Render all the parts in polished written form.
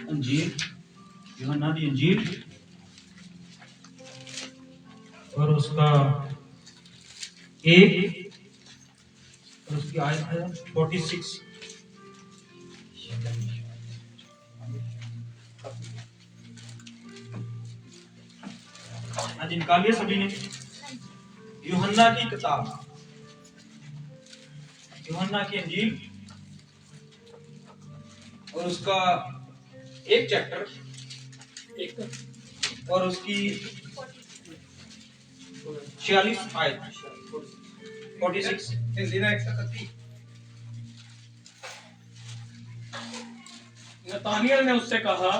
अंजीर, यूहन्ना दी अंजीर और उसका 1 और उसकी आयत है 46। आज निकालिए सभी ने यूहन्ना की किताब, यूहन्ना की अंजील और उसका 1 चैप्टर और उसकी 46 आयत 46। नतानियल ने उससे कहा,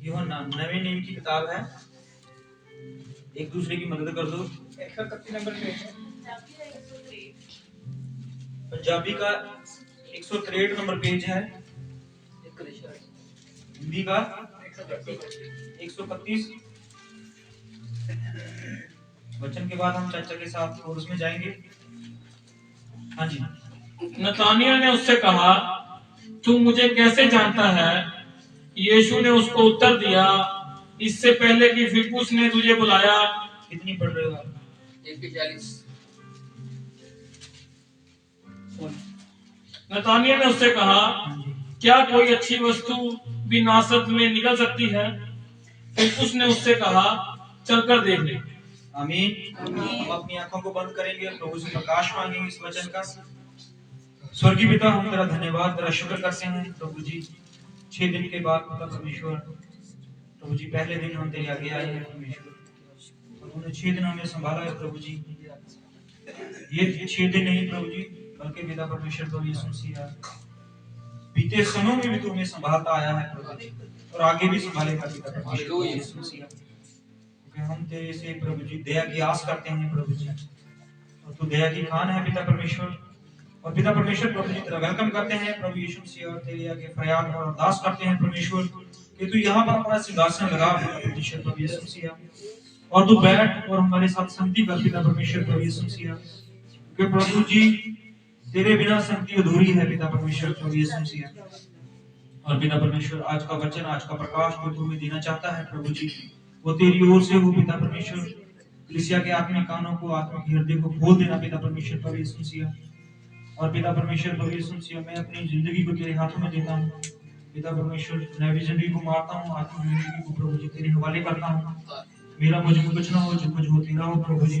यूहन्ना नवे नियम की किताब है, एक दूसरे की मदद कर दो। 131 नंबर पे पंजाबी का 163 नंबर पेज है, हिंदी का 131। वचन के बाद हम चर्चा के साथ और उसमें जाएंगे। हाँ जी। नतानियल ने उससे कहा, तू मुझे कैसे जानता है? यीशु ने उसको उत्तर दिया, इससे पहले कि फिलिप्पुस ने तुझे बुलाया। कितनी पढ़ रहे हो आप? 1:40। नतानियल ने उससे कहा, क्या कोई अच्छी वस्तु भी नासरत में निकल सकती है? फिलिप्पुस ने उससे कहा, चलकर देख ले। आमीन। हम अपनी आंखों को बंद करेंगे, प्रभु से प्रकाश मांगेंगे इस वचन का। स्वर्गीय पिता, हम तेरा धन्यवाद, तेरा शुक्र करते हैं प्रभु जी। 6 दिन के बाद परमेश्वर प्रभु जी, पहले दिन हम तेरे आगे आए हैं परमेश्वर, और तूने 6 दिन हमें संभाला है प्रभु जी। ये 6 दिन नहीं प्रभु जी, बल्कि पिता परमेश्वर प्रभु यीशु मसीह, बीते समय में भी तू हमें संभालता आया है प्रभु जी, और आगे भी संभालेगा पिता परमेश्वर यीशु मसीह। क्योंकि हम तेरे से प्रभु जी दया की आस करते हैं प्रभु जी, और तू दया की खान है पिता परमेश्वर। और पिता परमेश्वर प्रभु जी तेरा वेलकम करते हैं प्रभु यीशु मसीह, और तेरे आगे फरियाद और अरदास करते हैं परमेश्वर कि तू यहाँ पर अपना सिंहासन लगा परमेश्वर प्रभु यीशु मसीह, और तू बैठ और हमारे साथ संगति कर पिता परमेश्वर प्रभु यीशु मसीह। क्योंकि प्रभु जी तेरे बिना संगति अधूरी है पिता परमेश्वर प्रभु यीशु मसीह। और पिता परमेश्वर आज का वचन, आज का प्रकाश जो तू हमें देना चाहता है प्रभु जी, वो तेरी ओर से हो पिता परमेश्वर। कलीसिया के आत्मिक कानों को, आत्मिक हृदय को खोल देना पिता परमेश्वर प्रभु यीशु मसीह। और पिता परमेश्वर प्रभु यीशु मसीह, मैं अपनी जिंदगी को तेरे हाथों में देता हूँ पिता परमेश्वर। मैं भी जिंदगी को मारता हूँ, आत्मिक जिंदगी को प्रभु जी तेरे हवाले करता हूँ। मेरा मुझे कुछ ना हो, जो कुछ हो तेरा हो प्रभु जी।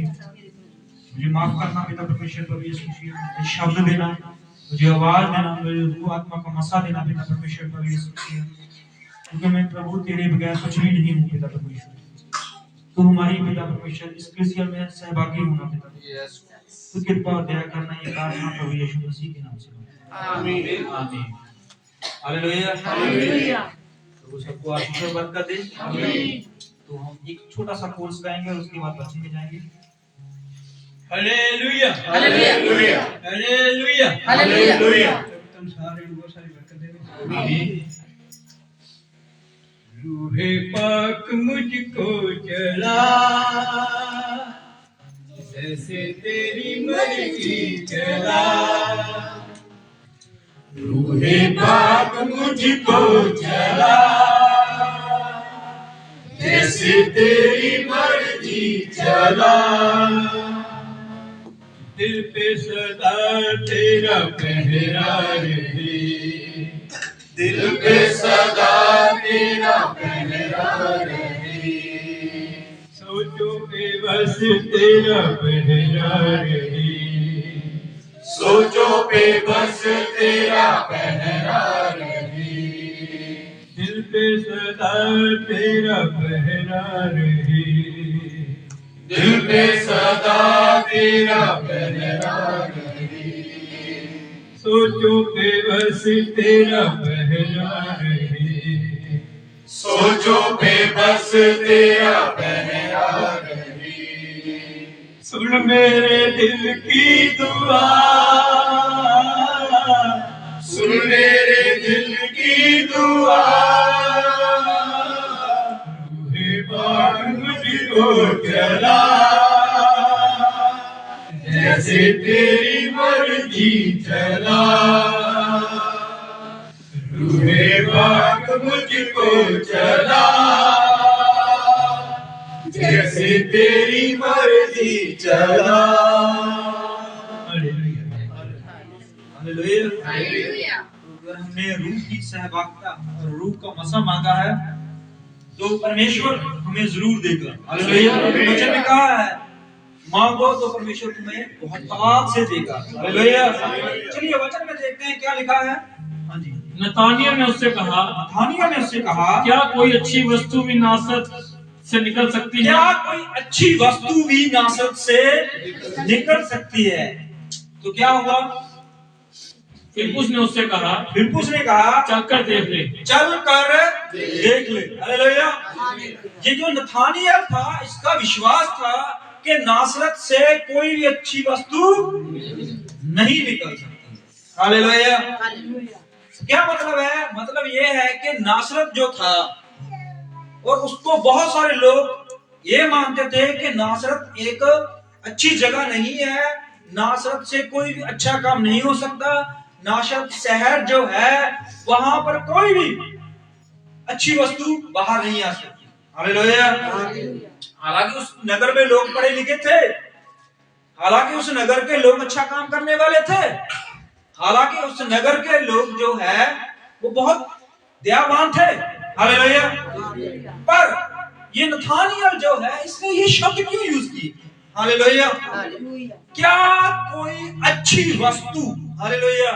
मुझे माफ करना पिता परमेश्वर प्रभु यीशु मसीह, मुझे शब्द देना, मुझे आवाज देना, मुझे रूह आत्मा का मसा देना पिता परमेश्वर प्रभु यीशु मसीह। क्योंकि मैं प्रभु तेरे बगैर कुछ भी नहीं हूँ पिता परमेश्वर। तू हमारी पिता परमेश्वर इस कलीसिया में सहभागी होना पिता, तो कृपा और दया करना, ये प्रार्थना प्रभु यीशु मसीह के नाम से। आमीन। आमीन। हालेलुया। हालेलुया। प्रभु सबको आशीष और बरकत दे। आमीन। तो हम एक छोटा सा कोर्स गाएंगे और उसके बाद बच्चे में जाएंगे। Hallelujah, hallelujah, hallelujah, hallelujah. तुम सारे बहुत सारी बरकत दे। आमीन। रूहे पाक मुझको चला, जैसे तेरी मर्जी चला। रूहे पाक मुझको चला, जैसे तेरी मर्जी चला। दिल पे सदा तेरा पहरा रहे, दिल पे सदा तेरा पहरा रहे। सोचो पे बस तेरा पहरा रहे, सोचो पे बस तेरा पहरा रहे। दिल पे सदा तेरा पहरा रहे, दिल पे सदा तेरा पहरा रहे। सोचो पे बस तेरा पहरा रहे, सोचो पे बस तेरा पहरा रहे। सुन मेरे दिल की दुआ, सुन मेरे दिल की दुआ। रूहे पाक मुझको चला, जैसे तेरी मर्जी चला। तूने बाग मुझको चला, जैसे तेरी मर्जी चला। हालेलुया। अगर हमने रूह की सहभागिता और रूह का मसा मांगा है तो परमेश्वर हमें जरूर देगा। हालेलुया। वचन में कहा है मांगो तो परमेश्वर तुम्हें बहुतायत से देगा। हालेलुया। चलिए वचन में देखते हैं क्या लिखा है। हाँ जी। नतानियल ने उससे कहा, नतानियल ने उससे कहा, क्या कोई अच्छी वस्तु भी नासरत से निकल सकती है? क्या कोई अच्छी वस्तु भी नासरत से निकल सकती है? तो क्या हुआ? फिलिप्पुस ने उससे कहा, फिलिप्पुस ने कहा चलकर देख ले। चल कर देख ले। हालेलुया। ये जो नथानियल था इसका विश्वास था कि नासरत से कोई भी अच्छी वस्तु नहीं निकल सकती। हालेलुया। क्या मतलब है? मतलब ये है कि नासरत जो था और उसको बहुत सारे लोग ये मानते थे कि नासरत एक अच्छी जगह नहीं है, नासरत से कोई भी अच्छा काम नहीं हो सकता, नासरत शहर जो है वहां पर कोई भी अच्छी वस्तु बाहर नहीं आ सकती। हालेलुया। हालांकि उस नगर में लोग पढ़े लिखे थे, हालांकि उस नगर के लोग अच्छा काम करने वाले थे, हालांकि उस नगर के लोग जो है वो बहुत दयावान थे। हालेलुया। पर ये नथानियल जो है इसने ये शब्द क्यों यूज की? हालेलुया। क्या कोई अच्छी वस्तु? हालेलुया।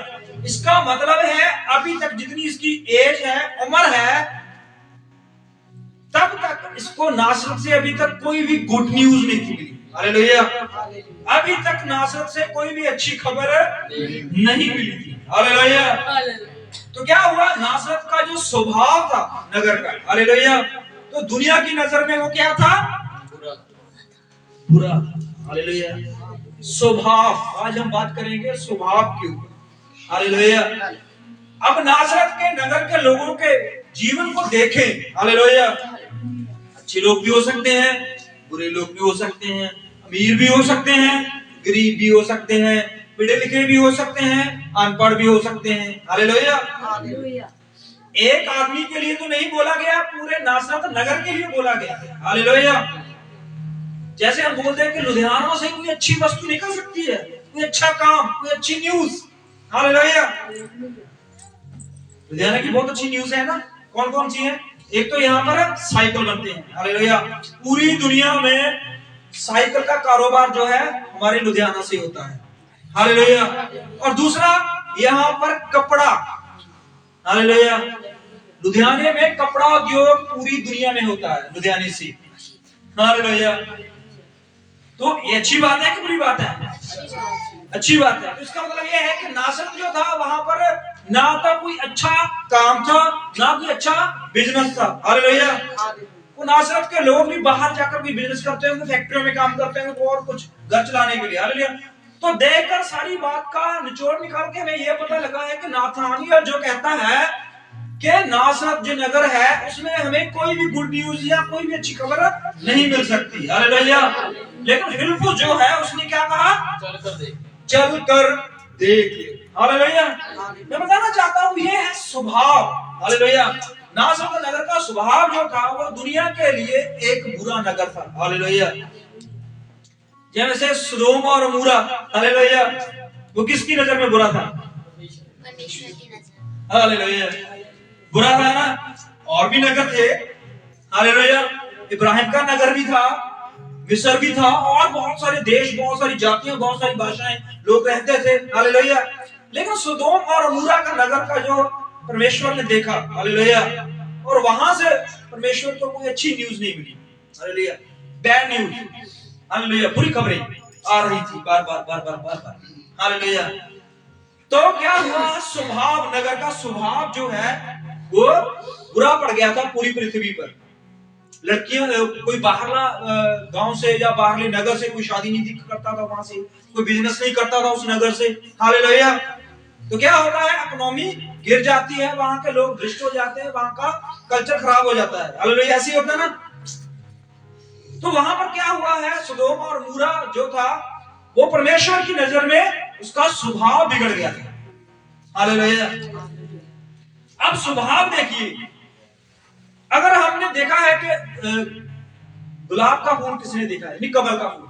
इसका मतलब है अभी तक जितनी इसकी एज है, उम्र है, तब तक इसको नासरत से अभी तक कोई भी गुड न्यूज नहीं मिली। हालेलुया। अभी तक नासरत से कोई भी अच्छी खबर नहीं मिली थी। हालेलुया। तो क्या हुआ? नासरत का जो स्वभाव था नगर का, हालेलुया, तो दुनिया की नजर में वो क्या था? बुरा। हालेलुया। स्वभाव, आज हम बात करेंगे स्वभाव के ऊपर। हालेलुया। अब नासरत के नगर के लोगों के जीवन को देखें। हालेलुया। अच्छे लोग भी हो सकते हैं, बुरे लोग भी हो सकते हैं, अमीर भी हो सकते हैं, गरीब भी हो सकते हैं, पढ़े लिखे भी हो सकते हैं, अनपढ़ भी हो सकते हैं। हालेलुया। एक आदमी के लिए तो नहीं बोला गया, पूरे नासरत नगर के लिए बोला गया। हालेलुया। जैसे हम बोलते हैं कि लुधियाना से कोई अच्छी वस्तु निकल सकती है, कोई अच्छा काम, कोई अच्छी न्यूज। हालेलुया। लुधियाना की बहुत अच्छी न्यूज है ना। कौन कौन सी है? एक तो यहाँ पर साइकिल बनते हैं। हालेलुया। पूरी दुनिया में साइकिल का कारोबार जो है हमारे लुधियाना से होता है। हालेलुया। और दूसरा यहाँ पर कपड़ा। हालेलुया। लुधियाने में कपड़ा उद्योग पूरी दुनिया में होता है, लुधियाने से। हालेलुया। तो ये अच्छी बात है कि बुरी बात है? अच्छी बात है। तो इसका मतलब ये है कि नासरत जो था वहां पर ना तो कोई अच्छा काम था, ना कोई अच्छा बिजनेस था। हालेलुया। वो नासरत के लोग भी बाहर जाकर भी बिजनेस करते होंगे, फैक्ट्रियों में काम करते होंगे और कुछ घर चलाने के लिए। हालेलुया। तो देखकर सारी बात का निचोड़ निकाल के हमें यह पता लगा है कि नाथानियल जो कहता है कि नासरत जो नगर है उसमें हमें कोई भी गुड न्यूज या कोई भी अच्छी खबर नहीं मिल सकती। हालेलुया। लेकिन फिलिप्पुस जो है उसने क्या कहा? चल कर देख ले। हालेलुया। मैं बताना चाहता हूँ ये है स्वभाव। हालेलुया। नासरत नगर का स्वभाव जो था वो दुनिया के लिए एक बुरा नगर था। हालेलुया। जैसे सदोम और अमोरा, हालेलुया, वो किसकी नजर में बुरा था? परमेश्वर की नजर। हालेलुया। बुरा था ना। और भी नगर थे। हालेलुया। इब्राहिम का नगर भी था, मिस्र भी था, और बहुत सारे देश, बहुत सारी जातियां, बहुत सारी भाषाएं लोग रहते थे। हालेलुया। लेकिन सदोम और अमोरा का नगर का जो परमेश्वर ने देखा, हालेलुया, और वहां से परमेश्वर को कोई अच्छी न्यूज नहीं मिली। हालेलुया। Bad news. हालेलुया। बुरी खबरें आ रही थी बार बार बार बार बार बार। हालेलुया। तो क्या हुआ? स्वभाव, नगर का स्वभाव जो है वो बुरा पड़ गया था पूरी पृथ्वी पर। लड़कियां, कोई बाहरला गांव से या बाहरले नगर से कोई शादी नहीं करता था, वहां से कोई बिजनेस नहीं करता था उस नगर से। हालेलुया। तो क्या होता है? इकोनॉमी गिर जाती है, वहां के लोग भ्रष्ट हो जाते हैं, वहां का कल्चर खराब हो जाता है। हालेलुया। ऐसे ही होता है ना। तो वहां पर क्या हुआ है? सदोम और अमोरा जो था वो परमेश्वर की नजर में उसका स्वभाव बिगड़ गया था। हालेलुया। अब स्वभाव देखिए, अगर हमने देखा है कि गुलाब का फूल किसने देखा है? नहीं, कमल का फूल।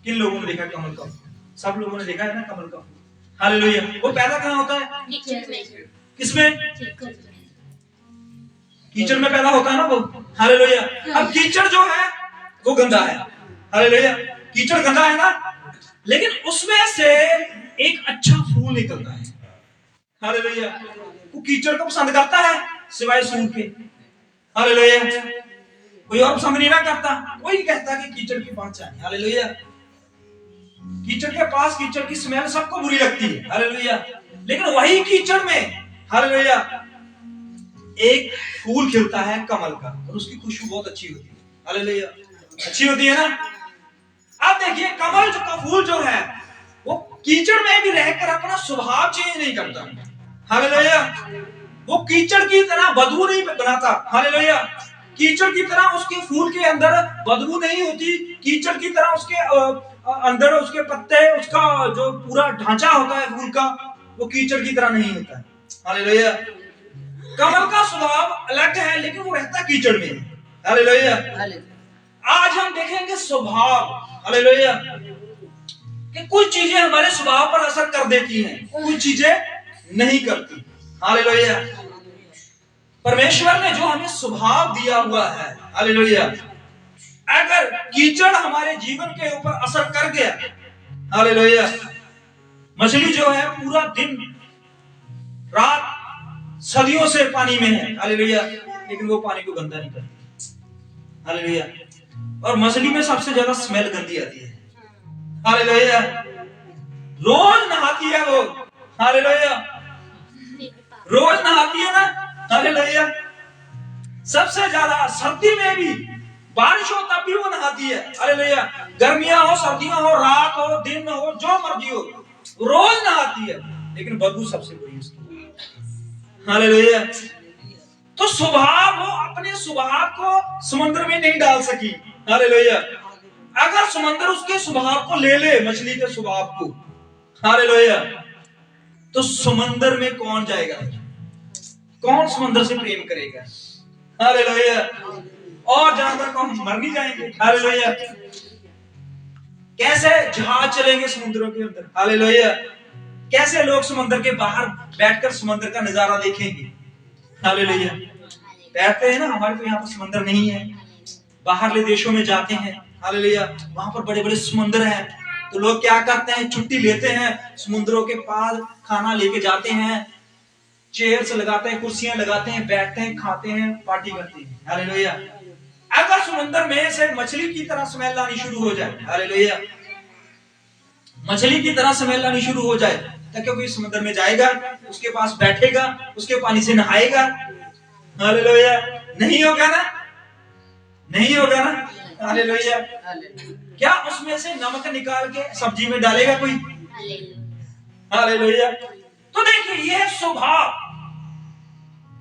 किन लोगों ने देखा है कमल का फूल? सब लोगों ने देखा है ना कमल का फूल। हालेलुया। वो पैदा कहाँ होता है? किसमें? कीचड़ में पैदा होता है ना वो। हालेलुया। अब कीचड़ जो है वो गंदा है। हालेलुया। कीचड़ गंदा है ना, लेकिन उसमें से एक अच्छा फूल निकलता है। हालेलुया। वो कीचड़ को पसंद करता है सिवाय सूर के। हालेलुया। कोई और पसंद नहीं ना करता, कोई नहीं कहता कि कीचड़ के पास जाए। हालेलुया। कीचड़ के पास, कीचड़ की स्मेल सबको बुरी लगती है। हालेलुया। लेकिन वही कीचड़ में, हालेलुया, एक फूल खिलता है कमल का, और उसकी खुशबू बहुत अच्छी होती है। हालेलुया। अच्छी होती है ना। अब देखिए, कमल का फूल जो है वो कीचड़ में भी रहकर अपना स्वभाव चेंज नहीं करता। हालेलुया। वो कीचड़ की तरह बदबू नहीं बनाता। हालेलुया। कीचड़ की तरह उसके फूल के अंदर बदबू नहीं होती। कीचड़ की तरह उसके अंदर उसके पत्ते, उसका जो पूरा ढांचा होता है फूल का, वो कीचड़ की तरह नहीं होता है। हालेलुया। कमल का स्वभाव अलग है, लेकिन वो रहता कीचड़ में। हालेलुया। आज हम देखेंगे स्वभाव, हालेलुया, कि कुछ चीजें हमारे स्वभाव पर असर कर देती हैं, कुछ चीजें नहीं करती। हालेलुया। परमेश्वर ने जो हमें स्वभाव दिया हुआ है, हालेलुया, अगर कीचड़ हमारे जीवन के ऊपर असर कर गया, हालेलुया, मछली जो है पूरा दिन रात सदियों से पानी में है, हालेलुया, लेकिन वो पानी को गंदा नहीं करती। हालेलुया। और मछली में सबसे ज्यादा स्मेल गंदी आती है। हालेलुया। रोज नहाती है वो। हालेलुया। रोज नहाती है ना। हालेलुया। सबसे ज्यादा सर्दी में भी, बारिश हो तब भी वो नहाती है। हालेलुया। गर्मियां हो, सर्दियां हो, रात हो, दिन हो, जो मर्जी हो, रोज नहाती है, लेकिन बदबू सबसे बुरी उसकी। हालेलुया। तो स्वभाव, वो अपने स्वभाव को समुद्र में नहीं डाल सकी। हालेलुया। अगर समुद्र उसके स्वभाव को ले ले, मछली के स्वभाव को, हालेलुया, तो समुद्र में कौन जाएगा? कौन समुद्र से प्रेम करेगा? हालेलुया। और जानवर को हम मर नहीं जाएंगे। हालेलुया। कैसे जहाज चलेंगे समुद्रों के अंदर? हालेलुया। कैसे लोग समुद्र के बाहर बैठकर समुद्र का नजारा देखेंगे? हालेलुया। बैठते हैं ना, हमारे तो यहाँ पर समुद्र नहीं है, बाहरले देशों में जाते हैं, हालेलुया, वहां पर बड़े बड़े समुद्र हैं, तो लोग क्या करते हैं, छुट्टी लेते हैं, समुद्रों के पास खाना लेके जाते हैं, चेयर्स लगाते हैं, कुर्सियां लगाते हैं, बैठते हैं, खाते हैं, पार्टी करते हैं। हालेलुया। अगर समुद्र में से मछली की तरह स्मेल आनी शुरू हो जाए, हालेलुया, मछली की तरह स्मेल आनी शुरू हो जाए, तो कोई समुद्र में जाएगा, उसके पास बैठेगा, उसके पानी से नहाएगा? हालेलुया। नहीं होगा ना, नहीं होगा ना। हालेलुया। क्या उसमें से नमक निकाल के सब्जी में डालेगा कोई? हालेलुया। तो देखिए, यह स्वभाव,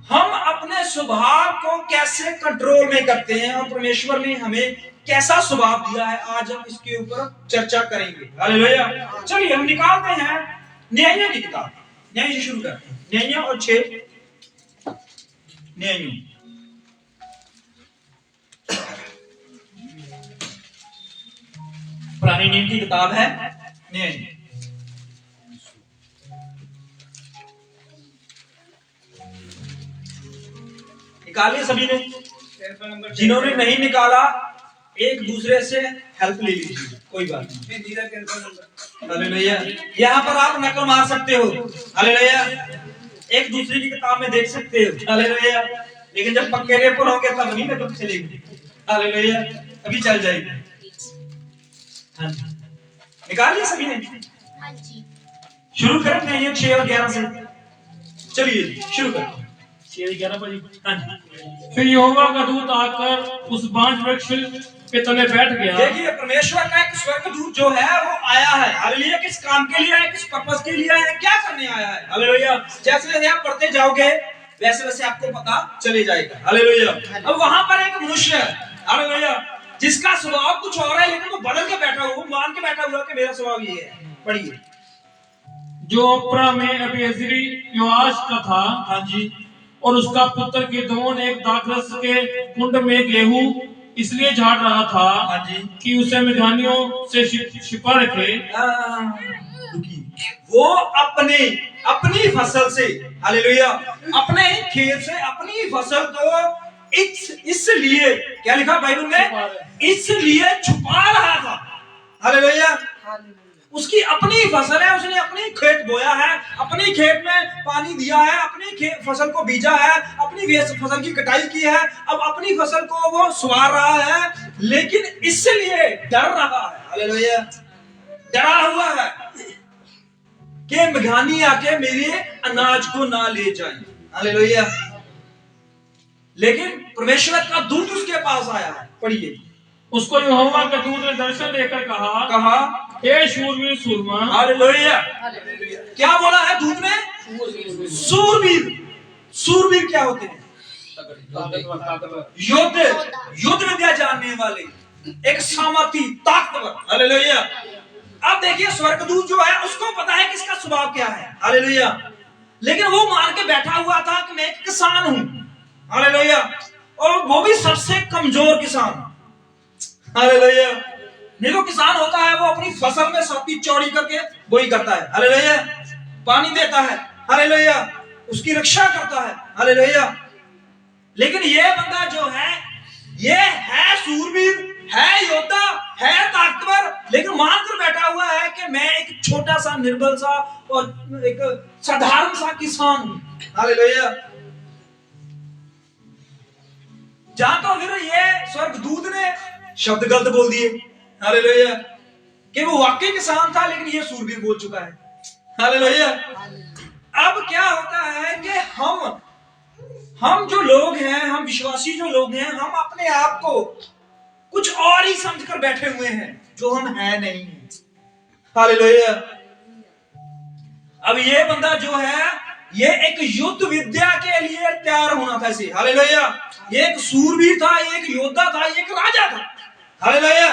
हम अपने स्वभाव को कैसे कंट्रोल में करते हैं और परमेश्वर ने हमें कैसा स्वभाव दिया है, आज हम इसके ऊपर चर्चा करेंगे। हालेलुया। चलिए हम निकालते हैं न्यायों की किताब, न्याय से शुरू करते हैं। न्यायों और 6 न्यायों, पुरानी नियम की किताब है न्याय। निकालिए सभी ने, जिन्होंने नहीं निकाला एक दूसरे से हेल्प ले लीजिए, कोई बात नहीं। हालेलुया। यहाँ पर आप नकल मार सकते हो। हालेलुया। एक दूसरे की किताब में देख सकते हो। हालेलुया। लेकिन जब पक्के पेपर होंगे तब नहीं नकल चलेगी। हालेलुया। अभी चल जाएगी। हाँ जी, निकालिए सभी ने। हाँ जी। शुरू करते हैं 6 और 11 से। चलिए शुरू करते हैं 6 और 11 पर। हाँ जी। फिर यहोवा का दूत आकर उस बांज वृक्ष के तले बैठ गया। देखिए, परमेश्वर का एक स्वर्गदूत जो है वो आया है। हालेलुया। किस काम के लिए आया, किस पर्पस के लिए आया, क्या करने आया है? हालेलुया। जैसे जैसे आप पढ़ते जाओगे वैसे वैसे आपको पता चले जाएगा। हालेलुया। अब वहां पर एक मनुष्य है, हालेलुया, जिसका स्वभाव कुछ और है, लेकिन वो बदल के बैठा हुआ, मान के बैठा हुआ कि मेरा स्वभाव ये है। पढ़िए। जो ओप्रा में अबीएज़री योआश का था। हाँ जी। और उसका पुत्र गिदोन एक दाखरस के कुंड में गेहूं इसलिए झाड़ रहा था हाँ जी। कि उसे मिधानियों से छिपा रखे। वो अपनी फसल से, हालेलुया, अपने ही खेत से अपनी फसल को इसलिए, क्या लिखा बाइबल में, इसलिए छुपा रहा था। हालेलुया। उसकी अपनी फसल है, उसने अपनी खेत बोया है, अपनी खेत में पानी दिया है, अपनी फसल को बीजा है, अपनी फसल की कटाई की है, अब अपनी फसल को वो सवार रहा है, लेकिन इसलिए डर रहा है। हालेलुया। डरा हुआ है कि मिघानी आके मेरे अनाज को ना ले जाए। हालेलुया। लेकिन परमेश्वर का दूत उसके पास आया है। पढ़िए। उसको यहोवा के दूत ने दर्शन देकर कहा हे शूरवीर सूरमा। हालेलुया। क्या बोला है दूत ने? सूरवीर। सूरवीर क्या होते हैं? युद्ध विद्या जानने वाले, एक सामर्थी, ताकतवर। हालेलुया। अब देखिए स्वर्गदूत जो है उसको पता है कि इसका स्वभाव क्या है। हालेलुया। लेकिन वो मान के बैठा हुआ था कि मैं एक किसान हूं। हालेलुया। और वो भी सबसे कमजोर किसान। हालेलुया। नहीं तो किसान होता है वो अपनी फसल में साथी चौड़ी करके बोई करता है। हालेलुया। पानी देता है। हालेलुया। उसकी रक्षा करता है। हालेलुया। लेकिन ये बंदा जो है, ये है सूरवीर, है योद्धा, है ताकतवर, लेकिन मानकर बैठा हुआ है कि मैं एक छोटा सा, निर्बल सा और एक साधारण सा किसान हूं। हालेलुया। जहां तो फिर ये स्वर्गदूत ने शब्द गलत बोल दिए। हालेलुया। कि वो वाकई किसान था, लेकिन ये सूरवीर बोल चुका है। हालेलुया। अब क्या होता है कि हम जो लोग हैं, हम विश्वासी जो लोग हैं, हम अपने आप को कुछ और ही समझकर बैठे हुए हैं जो हम हैं नहीं है। हालेलुया। अब ये बंदा जो है, ये एक युद्ध विद्या के लिए तैयार होना था इसे। हालेलुया। ये एक सूरवीर था, ये एक योद्धा था, ये एक राजा था। हालेलुया।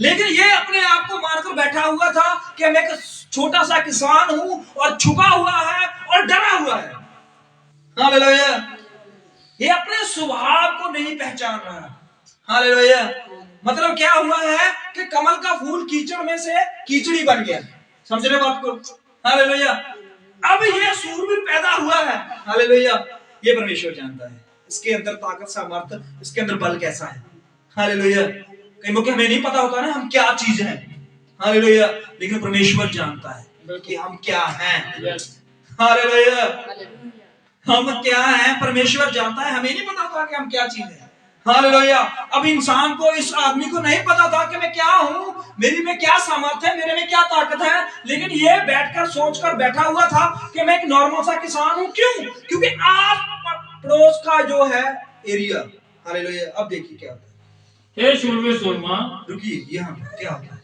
लेकिन ये अपने आप को मानकर बैठा हुआ था कि मैं एक छोटा सा किसान हूं और छुपा हुआ है और डरा हुआ है। हालेलुया। ये अपने स्वभाव को नहीं पहचान रहा। हालेलुया। मतलब क्या हुआ है कि कमल का फूल कीचड़ में से कीचड़ी बन गया। समझ रहे बात को? हालेलुया। अब ये सूरवीर पैदा हुआ है। हालेलुया। ये परमेश्वर जानता है इसके अंदर ताकत, सामर्थ्य, इसके अंदर बल कैसा है। हालेलुया। कई मौके हमें नहीं पता होता ना हम क्या चीज है। हालेलुया। लेकिन परमेश्वर जानता है कि हम क्या हैं। हालेलुया। हम क्या हैं, परमेश्वर जानता है, हमें नहीं पता होता कि हम क्या चीज है। हालेलुया। अब इंसान को, इस आदमी को नहीं पता था कि मैं क्या हूं, मेरी में क्या सामर्थ्य है, मेरे में क्या ताकत है, लेकिन ये बैठकर सोचकर बैठा हुआ था कि मैं एक नॉर्मल सा किसान हूं। क्यों? क्योंकि आस पड़ोस का जो है एरिया। हालेलुया। अब देखिए क्या होता है। हे शूरवीर सूरमा। रुकिए, यहाँ पर क्या होता है,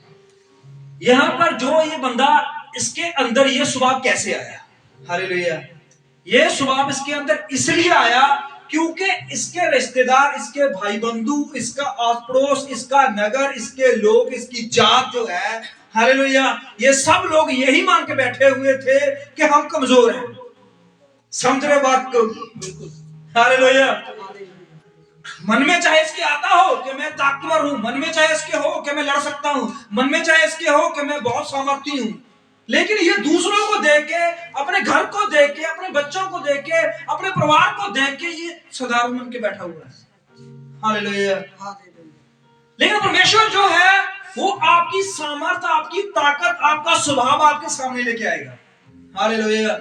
यहाँ पर जो ये बंदा, इसके अंदर ये स्वभाव कैसे आया। हालेलुया। ये स्वभाव इसके अंदर इसलिए आया क्योंकि इसके रिश्तेदार, इसके भाई बंधु, इसका आस पड़ोस, इसका नगर, इसके लोग, इसकी जात जो है, हालेलुया, ये सब लोग यही मान के बैठे हुए थे कि हम कमजोर हैं। समझ रहे बात को? हालेलुया। मन में चाहे इसके आता हो कि मैं ताकतवर हूं, मन में चाहे इसके हो कि मैं लड़ सकता हूं, मन में चाहे इसके हो कि मैं बहुत सामर्थी हूं, लेकिन ये दूसरों को देख के, अपने घर को देख के, अपने बच्चों को देख के, अपने परिवार को देख के ये साधारण मन के बैठा हुआ है। हालेलुया। लेकिन परमेश्वर जो है वो आपकी सामर्थ्य, आपकी ताकत, आपका स्वभाव आपके सामने लेके आएगा। हालेलुया।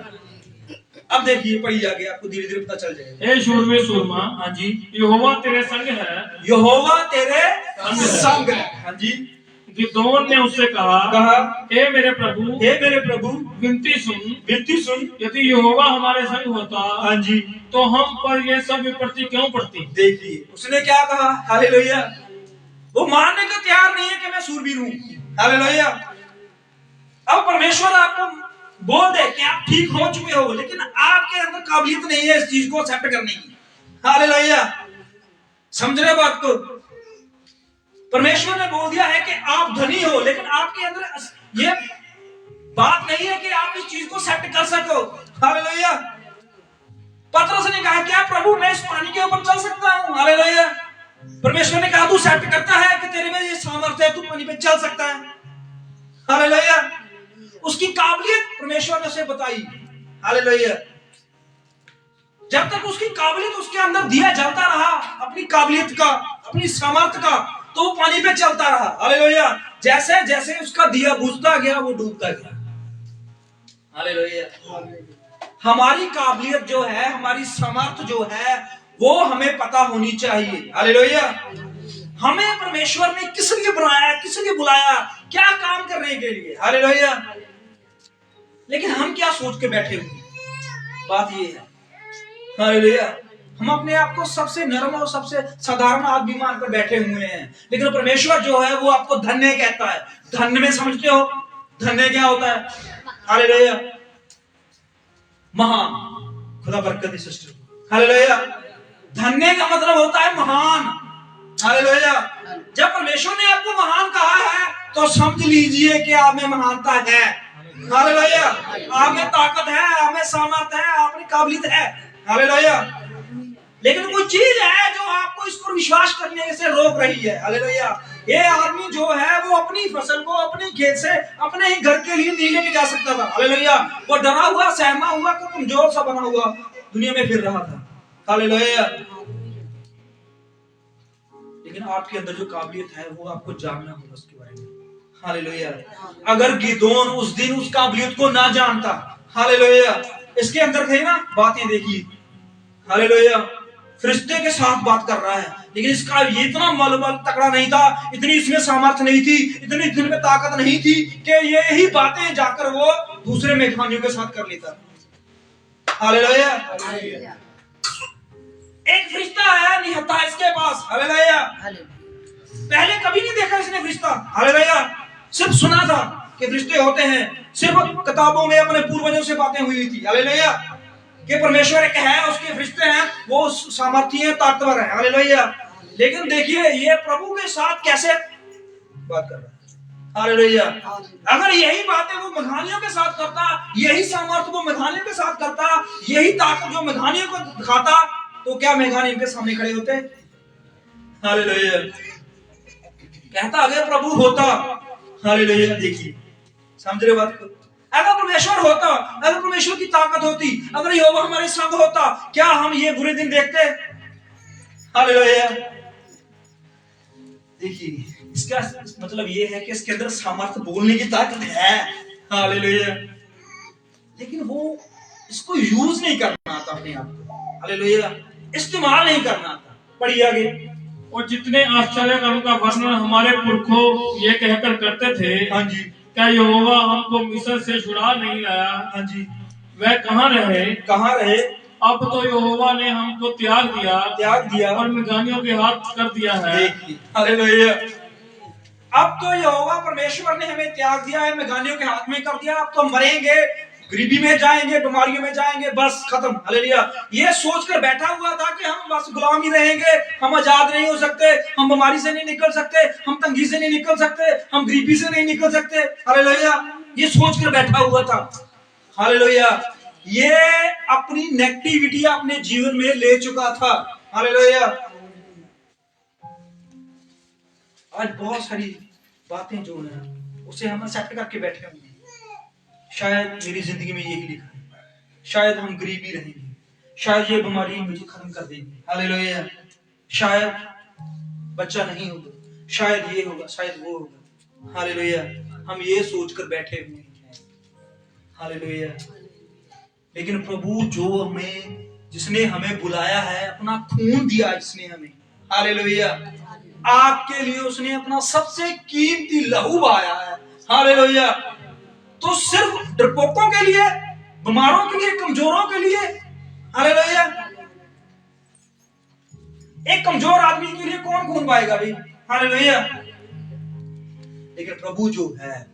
अब देखिए, पढ़िए आगे, आपको धीरे धीरे पता चल जाएगा। हे शूरवीर सूरमा। हाँ जी। यहोवा तेरे संग है। यहोवा तेरे संग है। हाँ जी। गिदोन ने उससे कहा हे मेरे प्रभु, हे मेरे प्रभु, विनती सुन, विनती सुन। यदि यहोवा हमारे संग होता, हाँ जी, तो हम पर ये सब विपत्ति क्यों पड़ती। देखिए उसने क्या कहा। हालेलुया। वो मानने को तैयार नहीं है कि मैं सूरवीर हूं। हालेलुया। अब परमेश्वर आपको बोल दे कि आप ठीक हो चुके हो, लेकिन आपके अंदर काबिलियत नहीं है इस चीज को एक्सेप्ट करने की। हालेलुया। समझ रहे बात को? परमेश्वर ने बोल दिया है कि आप धनी हो, लेकिन आपके अंदर ये बात नहीं है कि आप इस चीज को सेट कर सको। हालेलुया। पतरस ने कहा, क्या प्रभु मैं इस पानी के ऊपर चल सकता हूं? हालेलुया। परमेश्वर ने कहा, तू सेट करता है कि तेरे में ये सामर्थ्य है, तू पानी पे चल सकता है। हालेलुया। उसकी काबिलियत परमेश्वर ने उसे बताई। हालेलुया। जब तक उसकी काबिलियत उसके अंदर दिया जलता रहा, अपनी काबिलियत का, अपनी सामर्थ्य का, तो वो पानी पे चलता रहा। हालेलुया। जैसे जैसे उसका दिया बुझता गया, वो डूबता गया। हालेलुया। हमारी काबिलियत जो है, हमारी सामर्थ्य जो है, वो हमें पता होनी चाहिए। हालेलुया। हमें परमेश्वर ने किस लिए बनाया, किस लिए बुलाया, क्या काम करने के लिए। हालेलुया। लेकिन हम क्या सोच के बैठे हुए, बात ये है। हालेलुया। हम अपने आप को सबसे नरम और सबसे साधारण आदमी मानकर बैठे हुए हैं, लेकिन परमेश्वर जो है वो आपको धन्य कहता है। धन्य में समझते हो धन्य क्या होता है? हालेलुया। महान। खुदा बरकत दे सिस्टर। हालेलुया। धन्य का मतलब होता है महान। हालेलुया। जब परमेश्वर ने आपको महान कहा है, तो समझ लीजिए कि आप में महानता है। हालेलुया। आप में ताकत है, आप में सामर्थ्य है, आप में काबिलियत है। हालेलुया। लेकिन कोई चीज है जो आपको इस पर विश्वास करने से रोक रही है। हालेलुया। ये आदमी जो है वो अपनी फसल को अपने खेत से अपने ही घर के लिए नहीं लेके जा सकता था। हालेलुया। वो डरा हुआ, सहमा हुआ, कमजोर सा बना हुआ दुनिया में फिर रहा था। हालेलुया। लेकिन आपके अंदर जो काबिलियत है वो आपको जानना होगा उसके बारे में। हालेलुया। अगर गिदोन उस दिन उस काबिलियत को ना जानता, हालेलुया, इसके अंदर थे ना बातें, देखिए। हालेलुया। फरिश्ते के साथ बात कर रहा है, लेकिन इसका ये इतना मनोबल तकड़ा नहीं था, इतनी इसमें सामर्थ्य नहीं थी, इतनी इसमें ताकत नहीं थी कि ये ही बातें जाकर वो दूसरे मेघानियों के साथ कर लेता। हालेलुया। एक फरिश्ता आया निहत्था इसके पास। हालेलुया। पहले कभी नहीं देखा इसने फरिश्ता। हालेलुया। सिर्फ सुना था कि फरिश्ते होते हैं, सिर्फ किताबों में अपने पूर्वजों से बातें हुई थी। हालेलुया। कि परमेश्वर एक है, उसके फरिश्ते हैं, वो सामर्थी है, ताकतवर है। हालेलुया। लेकिन देखिए ये प्रभु के साथ कैसे बात कर रहा है। हालेलुया। अगर यही बातें वो मेघानियों के साथ करता, यही सामर्थ्य वो मेघानियों के साथ करता, यही ताकत जो मेघानियों को दिखाता, तो क्या मेघानी इनके सामने खड़े होते? हालेलुया। कहता अगर प्रभु होता। हालेलुया। देखिए, समझ रहे बात को? अगर परमेश्वर होता, अगर परमेश्वर की ताकत होती, अगर यहोवा हमारे संग होता, क्या हम ये बुरे दिन देखते? हालेलुया। देखिए, इसका मतलब ये है कि इसके अंदर सामर्थ्य, बोलने की ताकत है। हालेलुया। लेकिन वो इसको यूज नहीं करना आता अपने आप को। हालेलुया। इस्तेमाल नहीं करना आता। पढ़िए आगे। और जितने आश्चर्य कर्म का वर्णन हमारे पुरखों ये कहकर करते थे, हाँ जी, क्या यहोवा हमको मिस्र से छुड़ा नहीं लाया? हाँ जी, वह कहाँ रहे? कहाँ रहे? अब तो यहोवा ने हमको त्याग दिया और मेघानियों के हाथ कर दिया है। देखिए, हालेलुया। अब तो यहोवा परमेश्वर ने हमें त्याग दिया है, मेघानियों के हाथ में कर दिया। अब तो मरेंगे, गरीबी में जाएंगे, बीमारियों में जाएंगे, बस खत्म। हालेलुया। ये सोचकर बैठा हुआ था कि हम बस गुलाम ही रहेंगे, हम आजाद नहीं हो सकते, हम बीमारी से नहीं निकल सकते, हम तंगी से नहीं निकल सकते, हम गरीबी से नहीं निकल सकते। हालेलुया। ये सोचकर बैठा हुआ था। हालेलुया। ये अपनी नेगेटिविटी अपने जीवन में ले चुका था। हालेलुया। आज बहुत सारी बातें जो है उसे हम सेट करके बैठे हुए हैं। शायद मेरी जिंदगी में यही लिखा है, शायद हम गरीबी रहेंगे, शायद ये बीमारी मुझे खत्म कर देगी। हालेलुया। शायद बच्चा नहीं होगा, शायद ये होगा, शायद वो होगा। हालेलुया। हम ये सोचकर बैठे हुए हैं। हालेलुया। लेकिन प्रभु जो जिसने हमें बुलाया है, अपना खून दिया जिसने हमें, हालेलुया, आपके लिए उसने अपना सबसे कीमती लहू बहाया है। हालेलुया। तो सिर्फ डरपोकों के लिए, बीमारों के लिए, कमजोरों के लिए? हालेलुया। एक कमजोर आदमी के लिए कौन खून पाएगा भाई? हालेलुया। लेकिन प्रभु जो है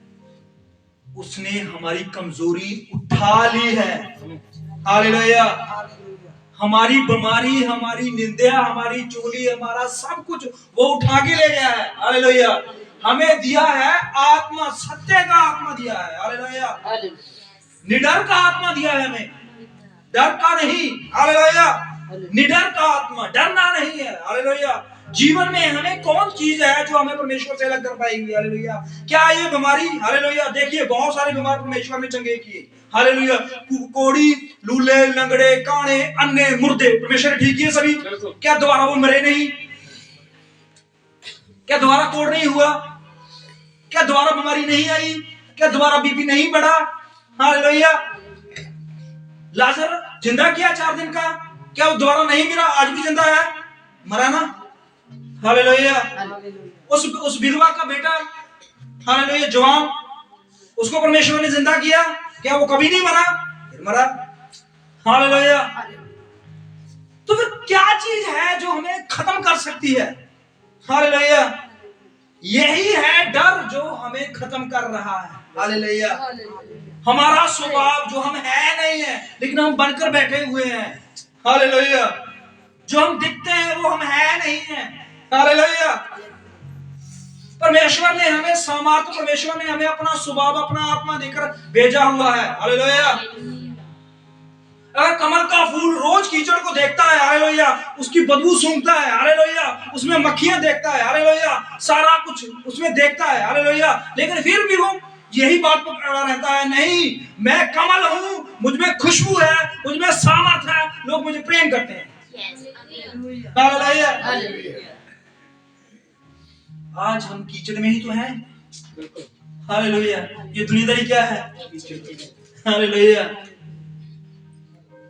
उसने हमारी कमजोरी उठा ली है। हालेलुया। हमारी बीमारी, हमारी निंदा, हमारी चोली, हमारा सब कुछ वो उठा के ले गया है। हालेलुया। हमें दिया है आत्मा, सत्य का आत्मा दिया है। हालेलुया। निडर का आत्मा दिया है हमें। डर का नहीं, हालेलुया, निडर का आत्मा, डरना नहीं है, हालेलुया। जीवन में हमें कौन चीज है जो हमें परमेश्वर से अलग कर पाएगी, हालेलुया? क्या ये बीमारी, हालेलुया? देखिए बहुत सारे बीमार परमेश्वर ने चंगे किए, हालेलुया। कोड़ी, लूले, लंगड़े, काने, अन्ने, मुर्दे परमेश्वर ने ठीक किए सभी। क्या दोबारा वो मरे नहीं? क्या दोबारा कोड़ नहीं हुआ? क्या दोबारा बीमारी नहीं आई? क्या दोबारा बीपी नहीं बढ़ा? हालेलुया। लाजर जिंदा किया 4 दिन का, क्या वो दोबारा नहीं गिरा? आज भी जिंदा है, मरा ना, हालेलुया। उस विधवा का बेटा, हालेलुया, जवान, उसको परमेश्वर ने जिंदा किया, क्या वो कभी नहीं मरा? फिर मरा, हालेलुया। तो फिर क्या चीज है जो हमें खत्म कर सकती है, हालेलुया? यही है डर जो हमें खत्म कर रहा है, हालेलुया। हमारा स्वभाव जो हम है नहीं है लेकिन हम बनकर बैठे हुए हैं, हालेलुया। जो हम दिखते हैं वो हम है नहीं है, हालेलुया। परमेश्वर ने हमें सामर्थ्य, परमेश्वर ने हमें अपना स्वभाव, अपना आत्मा देकर भेजा हुआ है, हालेलुया। अगर कमल का फूल रोज कीचड़ को देखता है, हालेलुया, उसकी बदबू सूंघता है, हालेलुया, उसमें मक्खियां देखता है, हालेलुया, सारा कुछ उसमें देखता है, हालेलुया, लेकिन फिर भी वो यही बात पर खड़ा रहता है, नहीं मैं कमल हूं, मुझमें खुशबू है, मुझमें सामर्थ है, लोग मुझे प्रेम करते हैं, हालेलुया। आज हम कीचड़ में ही तो हैं, हालेलुया। ये दुनियादारी क्या है, हालेलुया।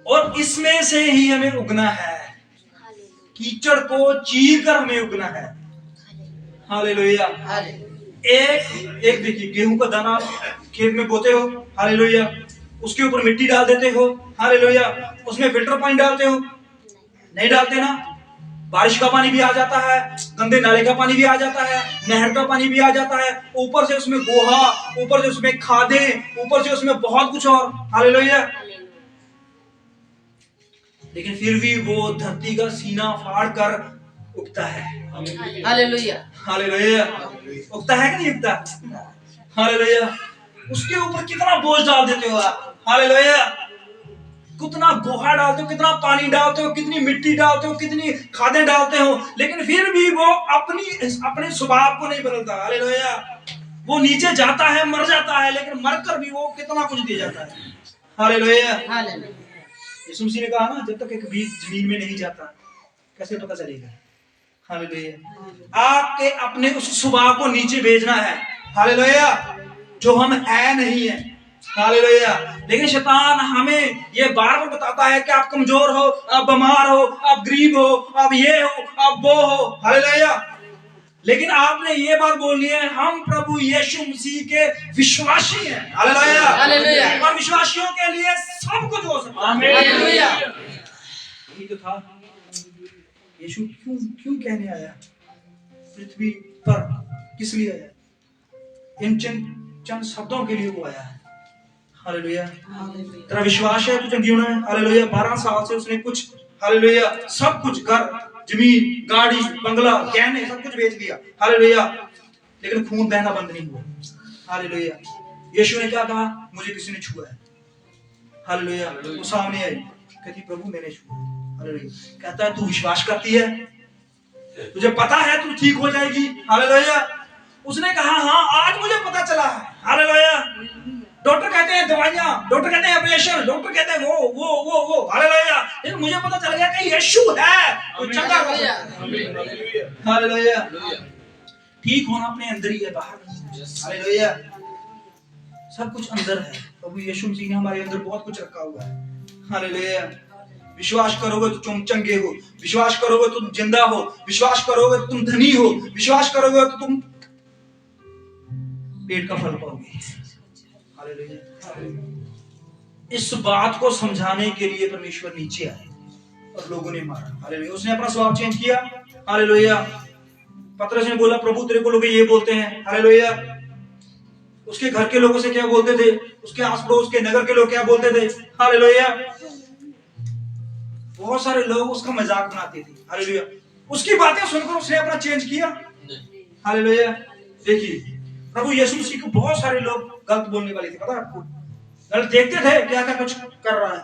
और इसमें से ही हमें उगना है, कीचड़ को चीर कर हमें उगना है, हालेलुया। एक देखिए, गेहूं का दाना खेत में बोते हो, हालेलुया, उसके ऊपर मिट्टी डाल देते हो, हालेलुया, उसमें फिल्टर पानी डालते हो? नहीं डालते ना। बारिश का पानी भी आ जाता है, गंदे नाले का पानी भी आ जाता है, नहर का पानी भी आ जाता है, ऊपर से उसमें गोहा, ऊपर से उसमें खादें, ऊपर से उसमें बहुत कुछ और, हालेलुया। लेकिन फिर भी वो धरती का सीना फाड़ कर उगता है, हालेलुया, हालेलुया। उगता है कि नहीं उगता, हालेलुया। उसके ऊपर कितना बोझ डाल देते हो आप, हालेलुया, कितना गोहा डालते हो, कितना पानी डालते हो, कितनी मिट्टी डालते हो, कितनी खादें डालते हो, लेकिन फिर भी वो अपने स्वभाव को नहीं बदलता, हालेलुया। वो नीचे जाता है, मर जाता है, लेकिन मरकर भी वो कितना कुछ दे जाता है, हालेलुया। यीशु मसीह ने कहा ना, जब तक एक बीज जमीन में नहीं जाता कैसे पता चलेगा, हालेलुया। आपके अपने उस स्वभाव को नीचे भेजना है, हालेलुया, जो हम है नहीं है, हालेलुया। लेकिन शैतान हमें ये बार बार बताता है कि आप कमजोर हो, आप बीमार हो, आप गरीब हो, आप ये हो, आप वो हो, हालेलुया। लेकिन आपने ये बात बोलनी है, हम प्रभु यीशु मसीह के विश्वासी हैं, हालेलुया। और विश्वासियों के लिए सब कुछ हो सकता है, हालेलुया। यही तो था, यीशु क्यों कहने आया पृथ्वी पर, किस लिए आया? इन चंद शब्दों के लिए वो आया है, हालेलुया। तेरा विश्वास है, तुझे जीना है, हालेलुया। 12 साल से उसने कुछ, हालेलुया, सब कुछ, घर, जमीन, गाड़ी, बंगला, गहने, सब कुछ बेच दिया, हालेलुया, लेकिन खून बहना बंद नहीं हुआ, हालेलुया। यीशु ने क्या कहा? मुझे किसी ने छुआ है, हालेलुया। वो सामने आई, कहती प्रभु मैंने छुआ, हालेलुया। कहता है तू विश्वास करती है, तुझे पता है तू ठीक हो जाएगी, हालेलुया। उसने कहा हाँ आज मुझे पता चला है, हालेलुया। डॉक्टर कहते हैं दवाइयां, डॉक्टर कहते हैं ऑपरेशन, डॉक्टर कहते हैं वो, हालेलुया, लेकिन मुझे पता चल गया कि यीशु है वो चंगा कर सकता है, हालेलुया। ठीक होना अपने अंदर ही है, बाहर नहीं, हालेलुया। सब कुछ अंदर है, प्रभु यीशु मसीह ने हमारे अंदर बहुत कुछ रखा हुआ है, हालेलुया। विश्वास करोगे तो तुम चंगे हो, विश्वास करोगे तो तुम जिंदा हो, विश्वास करोगे तो तुम धनी हो, विश्वास करोगे तो तुम पेट का फल पाओगे, हालेलुया। इस बात को समझाने के लिए परमेश्वर नीचे आए और लोगों ने मारा, हालेलुया। उसने अपना स्वभाव चेंज किया, हालेलुया। पतरस ने बोला प्रभु तेरे को लोग ये बोलते हैं, हालेलुया। उसके घर के लोगों से क्या बोलते थे, उसके आस पड़ोस के नगर के लोग क्या बोलते थे, हालेलुया। बहुत सारे लोग उसका मजाक बनाते थे, हालेलुया। उसकी बातें सुनकर उसने अपना चेंज किया, हालेलुया। देखिए प्रभु यीशु मसीह को बहुत सारे लोग गलत बोलने वाले थे, पता है आपको, गलत देखते थे क्या क्या कुछ कर रहा है,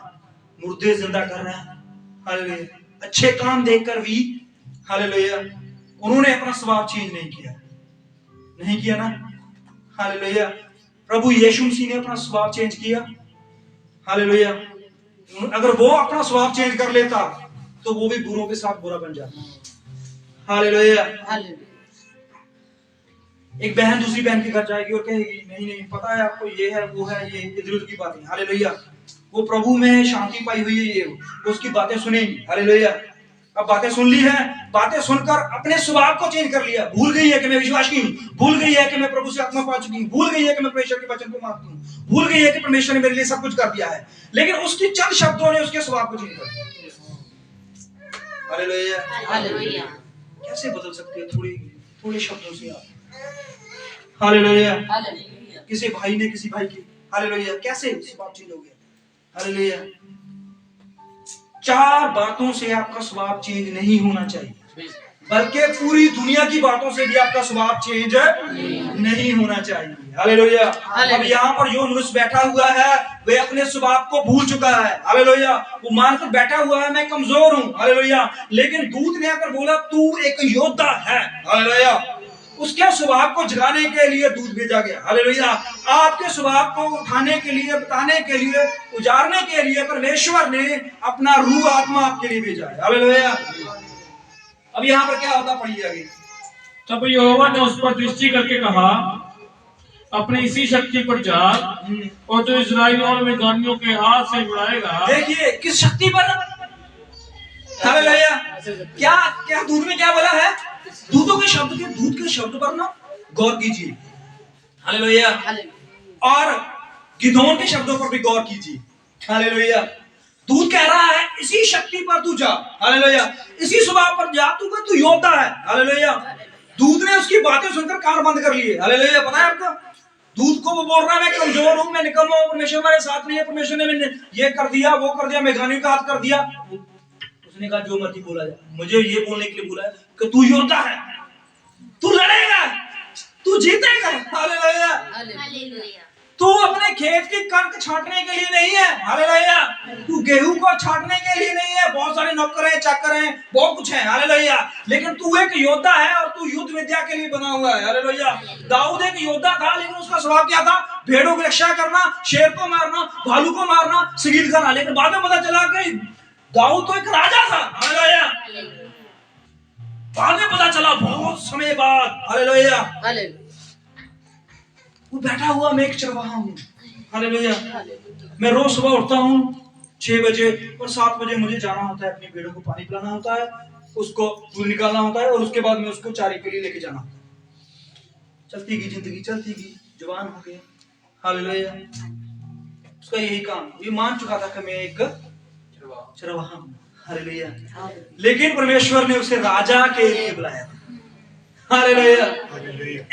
मुर्दे जिंदा कर रहा है, हालेलुया। अच्छे काम देखकर भी, हालेलुया, उन्होंने अपना स्वभाव चेंज नहीं किया ना, हालेलुया। प्रभु यीशु मसीह ने अपना स्वभाव चेंज किया, हालेलुया। अगर वो अपना स्वभाव चेंज कर लेता तो वो भी बुरों के साथ बुरा बन जाता, हालेलुया। एक बहन दूसरी बहन के घर जाएगी और कहेगी नहीं नहीं पता है आपको, ये है वो है, ये इधर उधर की बातें, हालेलुया। वो प्रभु में शांति पाई हुई है, ये उसकी बातें सुनेगी, हालेलुया। अब बातें सुन ली है, बातें सुनकर अपने स्वभाव को चेंज कर लिया, भूल गई है कि मैं विश्वासी हूँ, भूल गई है कि मैं प्रभु से आत्मा पा चुकी हूँ, भूल गई है कि मैं परमेश्वर के वचन को मानती हूँ, भूल गई है कि परमेश्वर ने मेरे लिए सब कुछ कर दिया है। लेकिन उसकी चंद शब्दों ने उसके स्वभाव को चेंज कर दिया, हालेलुया। कैसे बदल सकते हैं थोड़े शब्दों से आप, हालेलुया। किसी भाई ने किसी भाई की, हालेलुया, कैसे स्वभाव चेंज हो गया, हालेलुया। 4 बातों से आपका स्वभाव चेंज नहीं होना चाहिए, बल्कि पूरी दुनिया की बातों से भी आपका स्वभाव चेंज नहीं होना चाहिए, हालेलुया। अब यहाँ पर जो मनुष्य बैठा हुआ है वे अपने स्वभाव को भूल चुका है, हालेलुया। वो मानकर बैठा हुआ है मैं कमजोर हूँ, हालेलुया। लेकिन दूत ने आकर बोला तू एक योद्धा है, हालेलुया। उसके स्वभाव को जगाने के लिए दूध भेजा गया, हालेलुया। आपके स्वभाव को उठाने के लिए, बताने के लिए, उजारने के लिए परमेश्वर ने अपना रूह आत्मा आपके लिए भेजा है, हालेलुया। अब यहाँ पर क्या होता, पढ़िए आगे। तब यहोवा ने उस पर दृष्टि करके कहा अपने इसी शक्ति पर जा और जो इस्राएलियों और मिद्यानियों के हाथ से छुड़ाएगा। देखिए किस शक्ति पर, हालेलुया। क्या क्या दूध में क्या बोला है, दूध के शब्द पर ना गौर कीजिए, हालेलुया। और गिदोन के शब्दों पर भी गौर कीजिए, हालेलुया। दूध कह रहा है इसी शक्ति पर तू जा, हालेलुया। इसी स्वभाव पर जा, तू योद्धा है, हालेलुया। दूध ने उसकी बातें सुनकर कान बंद कर लिए, हालेलुया। पता है आपको, दूध को वो बोल रहा है मैं कमजोर हूं, मैं निकम्मा हूं, परमेश्वर हमारे साथ नहीं है, परमेश्वर ने मैंने ये कर दिया वो कर दिया, मेघानी का हाथ कर दिया। उसने कहा जो मर्जी बोला जाए, मुझे ये बोलने के लिए बोला है कि तू योद्धा है, तू लड़ेगा, तू जीतेगा, हालेलुया। तू अपने खेत की कणक छांटने के लिए नहीं है, हालेलुया। तू गेहूं को छांटने के लिए नहीं है, बहुत सारे नौकर हैं, चाकर हैं, बहुत कुछ है, हालेलुया। लेकिन तू एक योद्धा है और तू युद्ध विद्या के लिए बना हुआ है, हालेलुया। दाऊद एक योद्धा था, लेकिन उसका स्वभाव क्या था, भेड़ों की रक्षा करना, शेर को मारना, भालू को मारना, सिगील करना। लेकिन बाद में पता चला कि दाऊद तो एक राजा था, हालेलुया। बाद में पता चला बहुत समय बाद, हालेलुया। वो बैठा हुआ मैं एक चरवाहा हूँ, हालेलुया। मैं रोज सुबह उठता हूँ 6 बजे और 7 बजे मुझे जाना होता है, अपनी भेड़ों को पानी पिलाना होता है, उसको दूध निकालना होता है और उसके बाद में उसको चारे के लिए लेके जाना होता है। चलती गई जिंदगी, चलती गई, जवान हो गया, हालेलुया। उसका यही काम, ये मान चुका था कि मैं एक चरवाहा हूँ, हालेलुया। लेकिन परमेश्वर ने उसे राजा के लिए बुलाया, हालेलुया।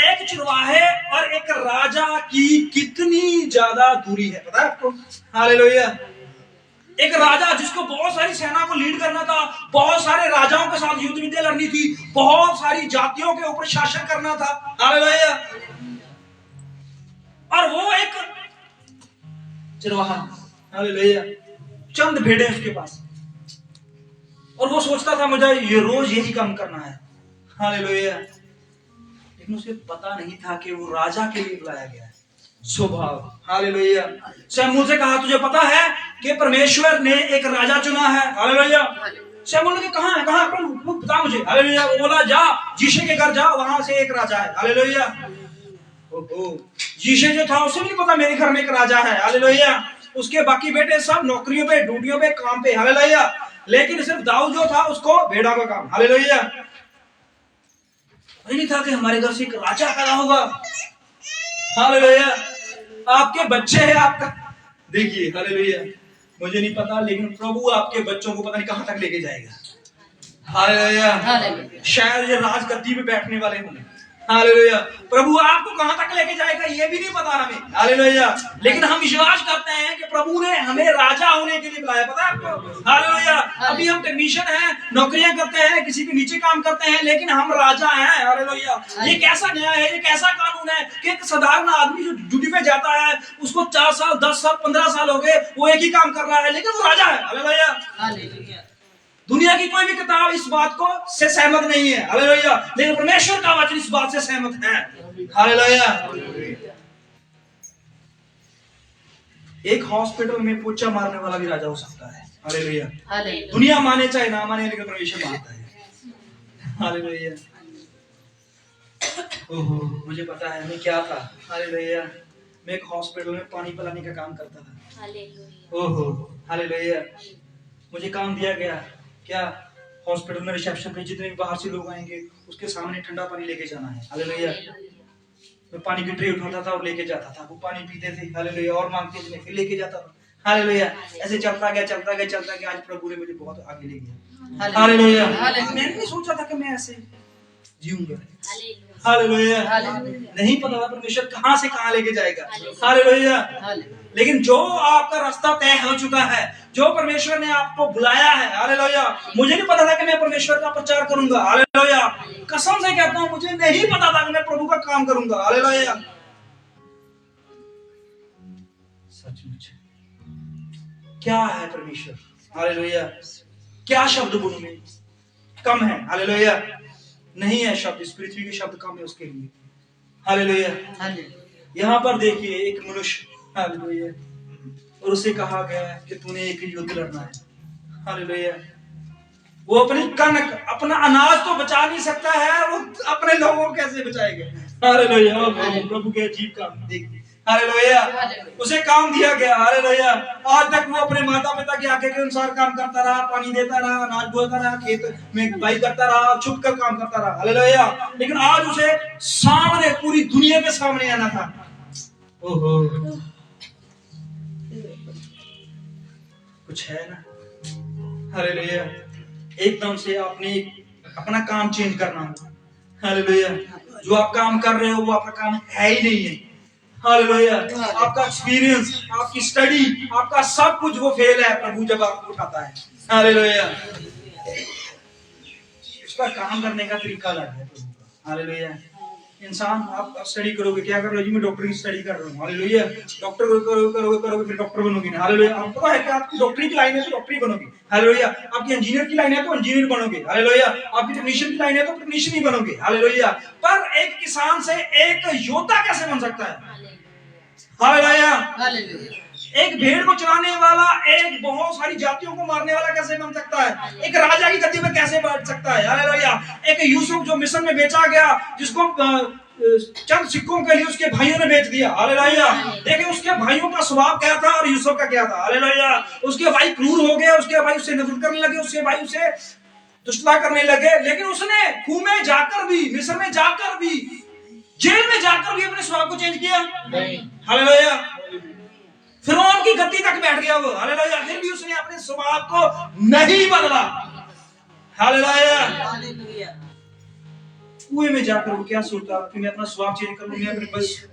एक चरवाहे और एक राजा की कितनी ज्यादा दूरी है, पता है आपको, हालेलुया। एक राजा जिसको बहुत सारी सेना को लीड करना था, बहुत सारे राजाओं के साथ युद्ध विद्या लड़नी थी, बहुत सारी जातियों के ऊपर शासन करना था, हालेलुया। और वो एक चरवाहा, हालेलुया। चंद भेड़े उसके पास, और वो सोचता था मुझे ये रोज यही काम करना है, हालेलुया। लेकिन उसे पता नहीं था कि वो राजा के लिए बुलाया गया है, स्वभाव, हालेलुया। शमूएल से कहा तुझे पता है कि परमेश्वर ने एक राजा चुना है, हालेलुया। शमूएल ने कहा है, कहा प्रभु बता मुझे, हालेलुया। वो बोला जा यिशै के घर जा, वहां से एक राजा है, हालेलुया। यिशै जो था उसे भी नहीं पता मेरे घर में एक राजा है, हालेलुया। उसके बाकी बेटे सब नौकरियों पे, ड्यूटियों पे, काम पे, हालेलुया। लेकिन सिर्फ दाऊद जो था उसको भेड़ा का काम, हालेलुया। नहीं था कि हमारे घर से एक राजा पैदा होगा, हालेलुया। आपके बच्चे हैं, आपका देखिए, हालेलुया। मुझे नहीं पता, लेकिन प्रभु आपके बच्चों को पता नहीं कहां तक लेके जाएगा, हालेलुया। शायद ये राजगद्दी पे बैठने वाले होंगे, हालेलुया। प्रभु आपको कहां तक लेके जाएगा ये भी नहीं पता हमें, हालेलुया। लेकिन हम विश्वास करते हैं कि प्रभु ने हमें राजा होने के लिए बुलाया, पता है आपको, हालेलुया। अभी हम टेक्नीशियन हैं, नौकरियां करते हैं, किसी के नीचे काम करते हैं, लेकिन हम राजा हैं, हालेलुया। ये कैसा न्याय है, ये कैसा कानून है कि एक साधारण आदमी जो ड्यूटी पे जाता है, उसको 4 साल 10 साल 15 साल हो गए, वो एक ही काम कर रहा है, लेकिन वो राजा है, हालेलुया। दुनिया की कोई भी किताब इस बात को से सहमत नहीं है, हालेलुया। लेकिन परमेश्वर का वचन इस बात से सहमत है, हालेलुया। एक हॉस्पिटल में पोछा मारने वाला भी राजा हो सकता है, हालेलुया। दुनिया माने चाहे ना माने, लेकिन परमेश्वर मानता है, हालेलुया। ओहो, मुझे पता है मैं क्या था, हालेलुया। मैं एक हॉस्पिटल में पानी पिलाने का काम करता था, हालेलुया। ओहो, हालेलुया। मुझे काम दिया गया क्या, हॉस्पिटल में रिसेप्शन पे जितने भी बाहर से लोग आएंगे उसके सामने ठंडा पानी लेके जाना है, हालेलुया। मैं पानी की ट्रे उठाता था और लेके जाता था, वो पानी पीते थे, हालेलुया, और मांगते थे, फिर लेके जाता था, हालेलुया। ऐसे चलता गया। आज प्रभु ने मुझे बहुत आगे ले गया, हालेलुया। मैंने नहीं सोचा था कि मैं ऐसे जीऊंगा, हालेलुया। नहीं पता था परमेश्वर कहां से कहां लेके जाएगा, हालेलुया। लेकिन जो आपका रास्ता तय हो चुका है, जो परमेश्वर ने आपको बुलाया है, हालेलुया। मुझे नहीं पता था कि मैं परमेश्वर का प्रचार करूंगा, हालेलुया। कसम से कहता हूं, मुझे नहीं पता था कि मैं प्रभु का काम करूंगा, हालेलुया। सचमुच क्या है परमेश्वर, हालेलुया। क्या शब्द बोलूं मैं, कम है, हालेलुया। नहीं है शब्द, इस पृथ्वी के शब्द कम है उसके लिए, हालेलुया। यहाँ पर देखिए एक मनुष्य, हालेलुया, और उसे कहा गया है कि तूने एक युद्ध लड़ना है, हालेलुया। वो अपनी कनक, अपना अनाज तो बचा नहीं सकता है, वो अपने लोगों को कैसे बचाएगा, हालेलुया। प्रभु के अजीब काम देखिए, हालेलुया। उसे काम दिया गया, हालेलुया। आज तक वो अपने माता पिता की आज्ञा के अनुसार काम करता रहा, पानी देता रहा, अनाज बोता रहा, खेत में बुआई करता रहा, छुप कर काम करता रहा, हालेलुया। लेकिन आज उसे सामने, पूरी दुनिया के सामने आना था, ओहो, कुछ है ना, हालेलुया। एकदम से आपने अपना काम चेंज करना होगा, हालेलुया। जो आप काम कर रहे हो वो आपका काम है ही नहीं है, हालेलुया। आपका एक्सपीरियंस, आपकी स्टडी, आपका सब कुछ वो फेल है प्रभु जब आपको उठाता है, हालेलुया। उसका काम करने का तरीका अलग है प्रभु का, हालेलुया। इंसान आप स्टडी करोगे, क्या कर रहे हो जी, मैं डॉक्टर की स्टडी कर रहा हूँ, हालेलुया। डॉक्टर करोगे फिर डॉक्टर बनोगे ना, हालेलुया। आपको है कि आपकी डॉक्टरी की लाइन है तो डॉक्टरी बनोगे, हालेलुया। आपकी इंजीनियर की लाइन है तो इंजीनियर बनोगे, हालेलुया। आपकी टेक्नीशियन की लाइन है तो टेक्नीशियन ही बनोगे, हालेलुया। पर एक किसान से एक योद्धा कैसे बन सकता है, हालेलुया। एक भेड़ को चराने वाला एक बहुत सारी जातियों को मारने वाला कैसे बन सकता है, एक राजा की गद्दी पे कैसे बैठ सकता है, हालेलुया। एक यूसुफ जो मिस्र में बेचा गया, जिसको चंद सिक्कों के लिए उसके भाइयों ने बेच दिया, हालेलुया। देखिए उसके भाइयों का स्वभाव क्या था और यूसुफ का क्या था, हालेलुया। उसके भाई क्रूर हो गए, उसके भाई उससे नफरत करने लगे, उसके भाई उसे दुष्टता करने लगे, लेकिन उसने खूह में जाकर भी, मिस्र में जाकर भी, जेल में जाकर भी अपने स्वभाव को चेंज किया, हालेलुया। फिरौन की गद्दी तक बैठ गया वो, हालेलुया, फिर भी उसने अपने स्वभाव को नहीं बदला, हालेलुया। कुएं में जाकर वो क्या सोचता कि मैं अपना स्वभाव चेंज कर लूं, मैं अपने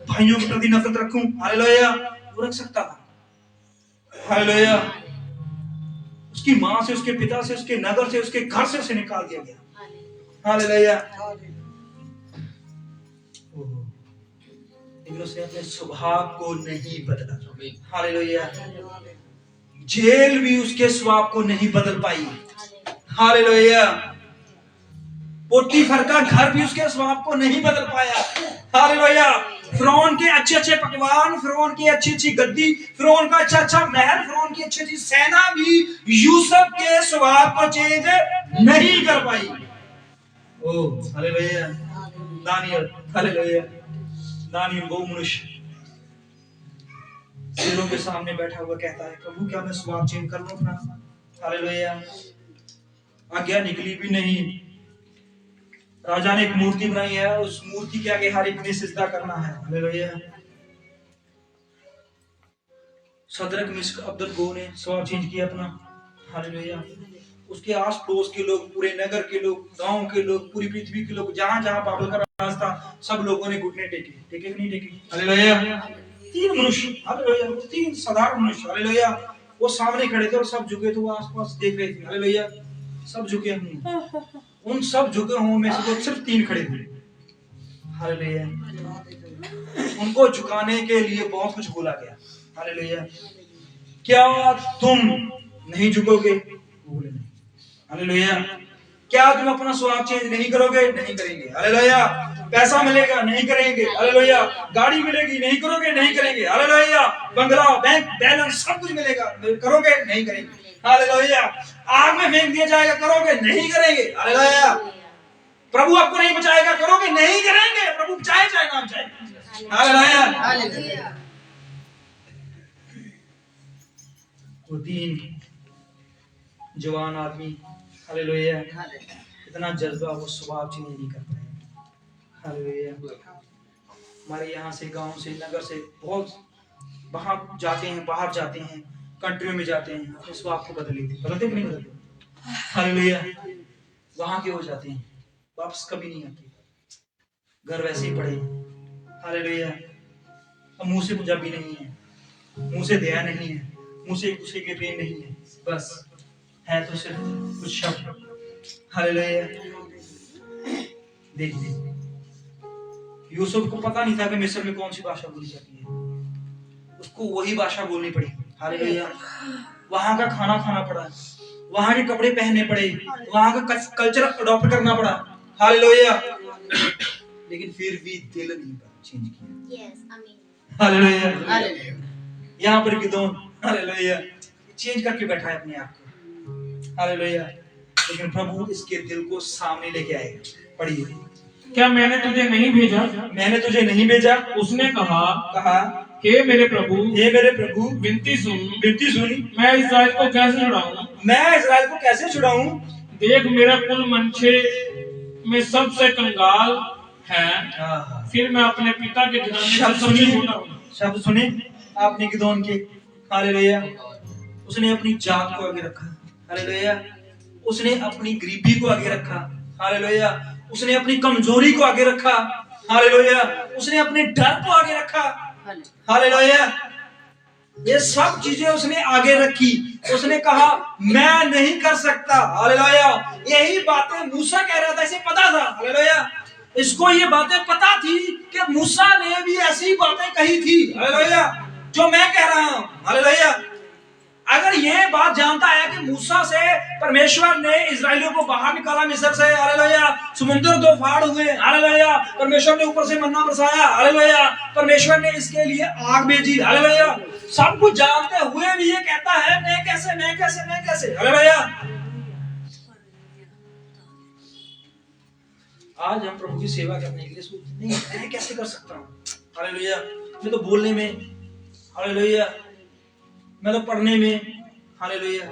भाइयों के प्रति नफरत रखूं, हालेलुया। वो रख सकता था, हालेलुया। उसकी मां से, उसके पिता से, उसके नगर से, उसके घर से उसे निकाल दिया गया, हालेलुया। लेकिन उसने अपने स्वभाव को नहीं बदला, हालेलुया। जेल भी उसके स्वभाव को नहीं बदल पाई, हालेलुया। पोतीफर का घर भी उसके स्वभाव को नहीं बदल पाया, हालेलुया। फिरौन के अच्छे अच्छे पकवान, फिरौन की अच्छी अच्छी गद्दी, फिरौन का अच्छा अच्छा महल, फिरौन की अच्छी अच्छी सेना भी यूसुफ के स्वभाव को चेंज नहीं कर पाई, oh hallelujah. Daniel, hallelujah. Daniel वो मनुष्य शेरों के सामने बैठा हुआ कहता है, प्रभु क्या मैं स्वभाव चेंज कर लूं अपना, हालेलुया। आज्ञा निकली भी नहीं, राजा ने एक मूर्ति बनाई है, उस मूर्ति के आगे हर एक ने सिजदा करना है, हालेलुया। शद्रक, मिशक, अबेदनगो ने स्वभाव चेंज किया अपना, हालेलुया। उसके आस पड़ोस के लोग, पूरे नगर के लोग, गांव के लोग, पूरी पृथ्वी के लोग, जहां जहां बाबेल का राज था, सब लोगों ने घुटने टेके। टेके कि नहीं टेके? हालेलुया। तीन मनुष्य, हालेलुया, तीन साधारण मनुष्य, हालेलुया, वो सामने खड़े थे और सब झुके थे, वो आसपास देख रहे थे, हालेलुया, सब झुके हुए। उन सब झुके हुए में से तो सिर्फ तीन खड़े हुए, हालेलुया। उनको झुकाने के लिए बहुत कुछ बोला गया, हालेलुया। क्या तुम नहीं झुकोगे? बोले नहीं, हालेलुया। क्या तुम अपना स्वभाव चेंज नहीं करोगे? नहीं करेंगे, हालेलुया। पैसा मिलेगा? नहीं करेंगे, हालेलुया। गाड़ी मिलेगी? नहीं करोगे? नहीं करेंगे, हालेलुया। बंगला, बैंक बैलेंस सब कुछ मिलेगा, करोगे? नहीं करेंगे, हालेलुया। आग में फेंक दिया जाएगा, करोगे? नहीं करेंगे, हालेलुया। प्रभु आपको नहीं बचाएगा, करोगे? नहीं करेंगे, प्रभु बचाए चाहे ना बचाए, हालेलुया। वो तीन जवान आदमी, हालेलुया, इतना जज्बा, वो स्वभाव चेंज नहीं कर पाए, हालेलुया। हमारे यहाँ से, गांव से, नगर से बहुत बाहर जाते हैं, कंट्रियों में जाते हैं, अपने स्वभाव को बदलते कि नहीं बदलते? हालेलुया। वहां के हो जाते हैं, वापस कभी नहीं आते, घर वैसे ही पड़े, हालेलुया। मुंह से पंजाबी नहीं है, मुंह से दया नहीं है, मुंह से एक दूसरे के प्रेम नहीं है, बस है तो सिर्फ कुछ शब्द, हालेलुया। देखिए, यूसुफ को पता नहीं था कि मिस्र में कौन सी भाषा बोली जाती है, उसको वही भाषा बोलनी पड़ी, हालेलुया। वहां का खाना खाना पड़ा, वहां के कपड़े पहनने पड़े, वहां का कल्चर अडॉप्ट करना पड़ा, हालेलुया। लेकिन फिर भी दिल नहीं चेंज किया, यस, आमीन, हालेलुया। यहाँ पर गिदोन, हालेलुया, चेंज करके बैठा है अपने आप को, हालेलुया। लेकिन प्रभु इसके दिल को सामने लेके आएगा। पढ़िए, क्या मैंने तुझे नहीं भेजा? मैंने तुझे नहीं भेजा? उसने कहा, हे मेरे प्रभु, विनती सुन, मैं इस्राएल को कैसे छुड़ाऊं? मैं इस्राएल को कैसे छुड़ाऊं? देख, मेरा कुल मनछे में सबसे कंगाल है, फिर मैं अपने पिता के घराने से सबसे छोटा हूं। शब्द सुने आपने गिदोन के, हालेलुया। उसने अपनी जात को आगे रखा, हालेलुया। उसने अपनी गरीबी को आगे रखा, हालेलुया। उसने अपनी कमजोरी को आगे रखा, हालेलुया। उसने अपने डर को आगे रखा, हालेलुया। ये सब चीजें उसने आगे रखी। उसने कहा मैं नहीं कर सकता, हालेलुया। यही बातें मूसा कह रहा था, इसे पता था, हालेलुया। इसको ये बातें पता थी कि मूसा ने भी ऐसी बातें कही थी, हालेलुया, जो मैं कह रहा हूं, हालेलुया। अगर ये बात जानता है कि मूसा से परमेश्वर ने इजरायलियों को बाहर निकाला मिस्र से, हालेलुया, समुद्र दो फाड़ हुए, हालेलुया, परमेश्वर ने ऊपर से मन्ना बरसाया, हालेलुया, परमेश्वर ने इसके लिए आग भेजी, हालेलुया, सब कुछ जानते हुए भी ये कहता है मैं कैसे, हालेलुया। आज हम प्रभु की सेवा करने के लिए सोचते नहीं, मैं कैसे कर सकता हूँ, हालेलुया। मैं तो बोलने में, हालेलुया, मैं तो पढ़ने में, हालेलुया,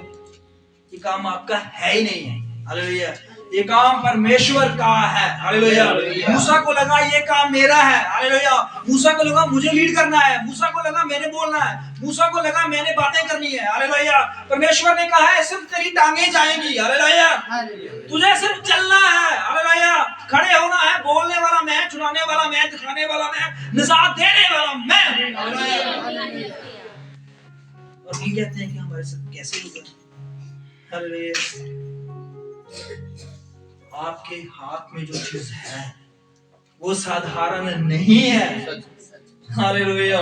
ये काम आपका है ही नहीं है, हालेलुया। ये काम परमेश्वर का है, हालेलुया। मूसा को लगा ये काम मेरा है, हालेलुया। मूसा को लगा मुझे लीड करना है, मूसा को लगा मैंने बोलना है, मूसा को लगा मैंने बातें करनी है, हालेलुया। परमेश्वर ने कहा है सिर्फ तेरी टांगें जाएंगी, हालेलुया, तुझे सिर्फ चलना है, हालेलुया। खड़े होना है, बोलने वाला मैं, छुड़ाने वाला मैं, दिखाने वाला मैं, निजात देने वाला मैं, हालेलुया। और हम कहते हैं कि हमारे साथ कैसे होगा, हालेलुया। आपके हाथ में जो चीज है वो साधारण नहीं है, हालेलुया।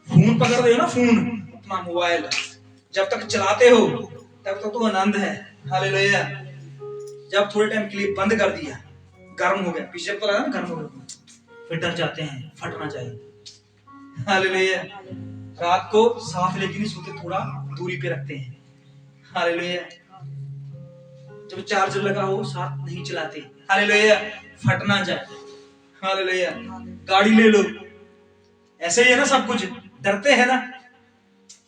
फोन पकड़ रहे हो ना, फोन अपना मोबाइल, जब तक चलाते हो तब तक तो आनंद है, हालेलुया। जब थोड़े टाइम के लिए बंद कर दिया, गर्म हो गया, पीछे तो लगा ना गर्म हो गया, फिर डर जाते हैं, फटना चाहिए, हालेलुया। रात को साथ लेके नहीं सोते, थोड़ा दूरी पे रखते हैं, हालेलुया। जब चार्जर लगा हो साथ नहीं चलाते, हालेलुया, फट ना जाए, हालेलुया। गाड़ी ले लो, ऐसे ही है ना, सब कुछ डरते हैं ना,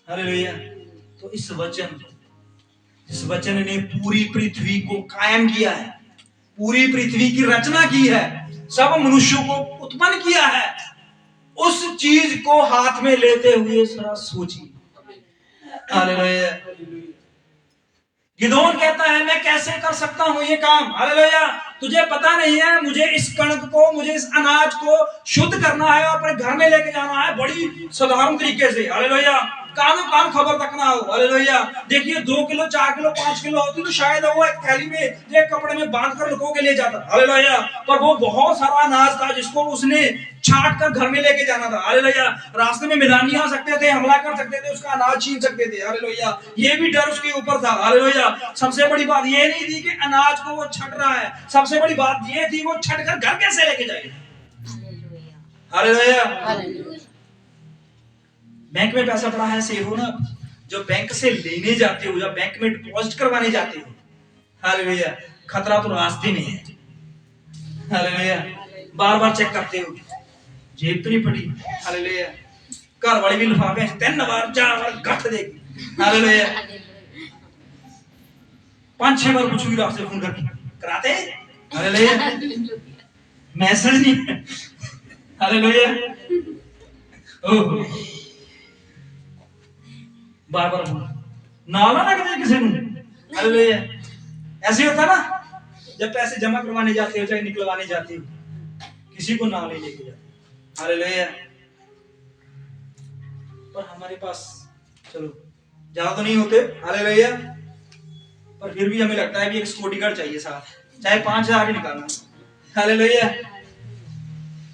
हालेलुया। तो इस वचन ने पूरी पृथ्वी को कायम किया है, पूरी पृथ्वी की रचना की है, सब मनुष्यों को उत्पन्न किया है। उस चीज को हाथ में लेते हुए जरा सोचिए, हालेलुया। गिदोन कहता है मैं कैसे कर सकता हूं ये काम, हालेलुया। तुझे पता नहीं है, मुझे इस कणक को, मुझे इस अनाज को शुद्ध करना है, अपने घर में लेके जाना है बड़ी साधारण तरीके से, हालेलुया। कानों कान खबर तक ना हो, हालेलुया। देखिए 2 किलो 4 किलो 5 किलो होती तो शायद वो एक थैली में, एक कपड़े में बांध कर लुको के ले जाता, हालेलुया। पर वो बहुत सारा अनाज था जिसको उसने छाट कर घर में लेके जाना था, हालेलुया। रास्ते में मिलानी आ सकते थे, हमला कर सकते थे, उसका अनाज छीन सकते थे, हालेलुया। ये भी डर उसके ऊपर था, हालेलुया। सबसे बड़ी बात ये नहीं थी कि अनाज को वो छट रहा है, सबसे बड़ी बात ये थी वो छट कर घर कैसे लेके जाएगा, हालेलुया। बैंक में पैसा पड़ा है, सेव हो ना। जो बैंक से लेने जाते हो या बैंक में डिपॉजिट करवाने जाते हो, हालेलुया, खतरा तो रास्ते में है, हालेलुया। बार बार चेक करते हो जेब तो नहीं फटी, हालेलुया। घर वाले भी लिफाफे 3 बार 4 बार गठ देगी, हालेलुया। 5-6 बार पूछूंगी आपसे फोन करके, कराते, हालेलुया। मैसेज नहीं, हालेलुया। ओह, बार बार नाला ना किसी किसी ने, हालेलुया। ऐसे होता ना जब पैसे जमा करवाने जाते हो चाहे निकलवाने जाते हो, किसी को नाम नहीं लेके जाते, हालेलुया। पर हमारे पास चलो ज्यादा तो नहीं होते, हालेलुया, पर फिर भी हमें लगता है कि एक सिक्योरिटी गार्ड चाहिए साथ, चाहे 5,000 ही निकालना, हालेलुया।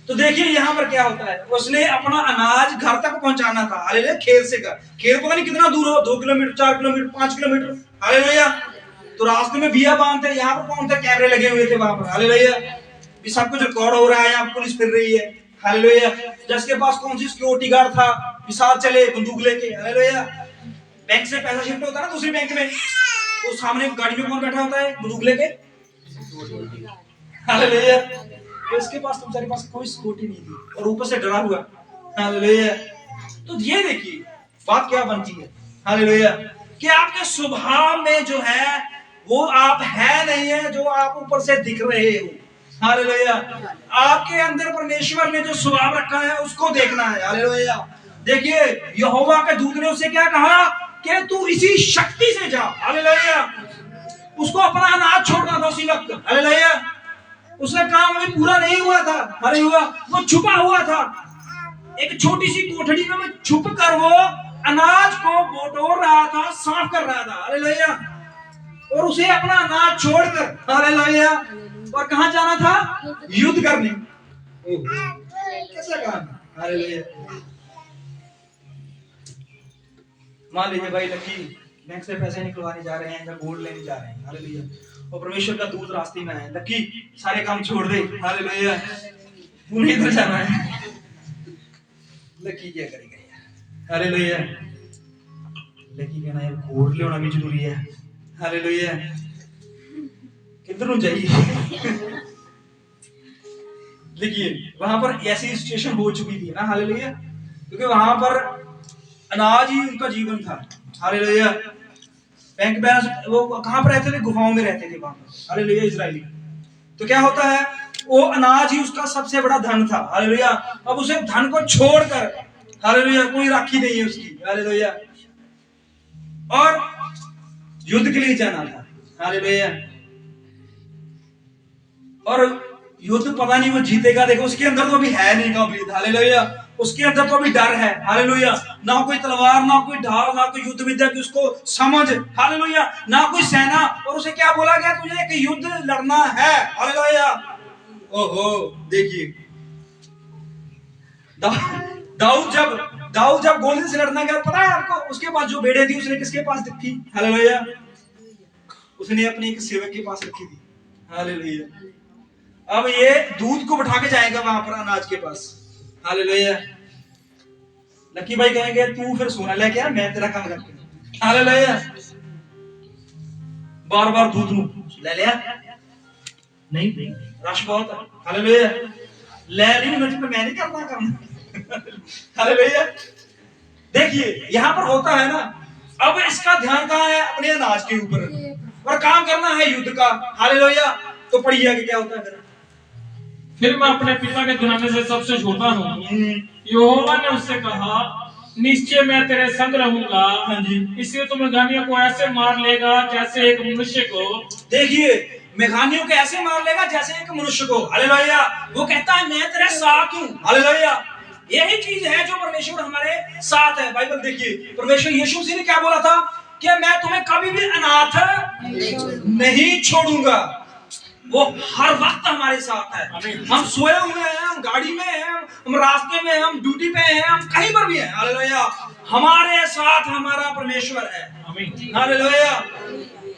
तो देखिए यहाँ पर क्या होता है, उसने अपना अनाज घर तक पहुंचाना था, हालेलुया। खेत से घर, खेत पता नहीं कितना दूर हो, 2 किलोमीटर 4 किलोमीटर 5 किलोमीटर, हालेलुया। तो रास्ते में बिया बांधते, यहाँ पर कौन थे, कैमरे लगे हुए थे वहां पर, हालेलुया। सब कुछ रिकॉर्ड हो रहा है, यहाँ पुलिस फिर रही है, हालेलुया। जिसके पास कौन सी सिक्योरिटी गार्ड था, विशाल चले बंदूक लेके, हालेलुया। बैंक से पैसा शिफ्ट होता है ना दूसरी बैंक में, तो सामने गाड़ी में कौन बैठा होता है बंदूक लेके, हालेलुया। तो इसके पास तुम्हारे पास कोई सिक्योरिटी नहीं थी और ऊपर से डरा हुआ, हालेलुया। तो ये देखिए बात क्या बनती है, हालेलुया, कि आपके स्वभाव में जो है वो आप है नहीं है जो आप ऊपर से दिख रहे हो, हालेलुया। आपके अंदर परमेश्वर ने जो स्वभाव रखा है उसको देखना है, हालेलुया। देखिए यहोवा के दूत ने उसे क्या कहा कि तू इसी शक्ति से जा, हालेलुया। उसको अपना अनाज छोड़ना था उसी वक्त, हालेलुया। उसका काम अभी पूरा नहीं हुआ था, हालेलुया। वो छुपा हुआ था एक छोटी सी कोठड़ी में, मैं छुप कर वो अनाज को बटोर रहा था, साफ कर रहा था, हालेलुया। और उसे अपना अनाज छोड़कर, हालेलुया, और कहां जाना था, युद्ध करने। कैसा काम, हालेलुया। मान लीजिए भाई लकी बैंक से पैसे निकलवाने जा रहे हैं या गोल्ड लेने जा रहे हैं, हालेलुया, और परमेश्वर का दूत रास्ते में है, लकी सारे काम छोड़ दे, हालेलुया, तूने इधर जाना है। लकी क्या करेगा यार, हालेलुया। लकी कहना यार गोल्ड लेना भी जरूरी है, हालेलुया, किधर जाइए। देखिए वहां पर ऐसी सिचुएशन हो चुकी थी ना, हालेलुया, क्योंकि वहां पर अनाज ही उनका जीवन था, हालेलुया। बैंक बैलेंस, वो कहां पर रहते थे, गुफाओं में रहते थे वहां पर, हालेलुया, इजरायली। तो क्या होता है, वो अनाज ही उसका सबसे बड़ा धन था, हालेलुया। अब उसे धन को छोड़कर, हालेलुया, कोई राखी नहीं है उसकी, हालेलुया, और युद्ध के लिए जाना था, हालेलुया। और युद्ध पता नहीं वो जीतेगा, देखो उसके अंदर तो अभी है नहीं कंप्लीट, हालेलुया। उसके अंदर तो अभी डर है, हालेलुया। ना कोई तलवार, ना कोई ढाल, ना कोई युद्ध विद्या की उसको समझ, हालेलुया, ना कोई सेना। और उसे क्या बोला गया, तुझे एक युद्ध लड़ना है, हालेलुया। ओहो, देखिए दाऊद जब गोलियत से लड़ना गया, पता है आपको उसके पास जो भेड़ें थी उसने किसके पास रखी, हालेलुया, उसने अपने एक सेवक के पास रखी थी, हालेलुया। अब ये दूध को बिठा के जाएगा वहां पर अनाज के पास, हालेलुया। लकी भाई कहेंगे तू फिर सोना लेके आ, मैं तेरा काम करता, हालेलुया। बार बार दूध ले लिया, नहीं रश बहुत है, हालेलुया, ले ली, मैं नहीं करना काम, हालेलुया। देखिए यहाँ पर होता है ना, अब इसका ध्यान कहाँ है, अपने अनाज के ऊपर, और काम करना है युद्ध का, हालेलुया। तो पढ़िए कि क्या होता है, फिर मैं अपने पिता के घराने से सबसे छोटा हूँ। यहोवा ने उससे कहा, निश्चय मैं तेरे संग रहूंगा। हाँ जी। इसलिए तू मेघानियों को ऐसे मार लेगा जैसे एक मनुष्य को। देखिए, मेघानियों को ऐसे मार लेगा जैसे एक मनुष्य को। हालेलुया। वो कहता है मैं तेरे साथ हूँ। हालेलुया। यही चीज है जो परमेश्वर हमारे साथ है। बाइबल देखिए, परमेश्वर यीशु मसीह ने क्या बोला था कि मैं तुम्हें कभी भी अनाथ नहीं छोड़ूंगा। वो हर वक्त हमारे साथ है। हम सोए हुए हैं, हम गाड़ी में हैं, हम रास्ते में हैं, हम ड्यूटी पे हैं, हम कहीं पर भी हैं। हालेलुया। हमारे साथ हमारा परमेश्वर है। हालेलुया।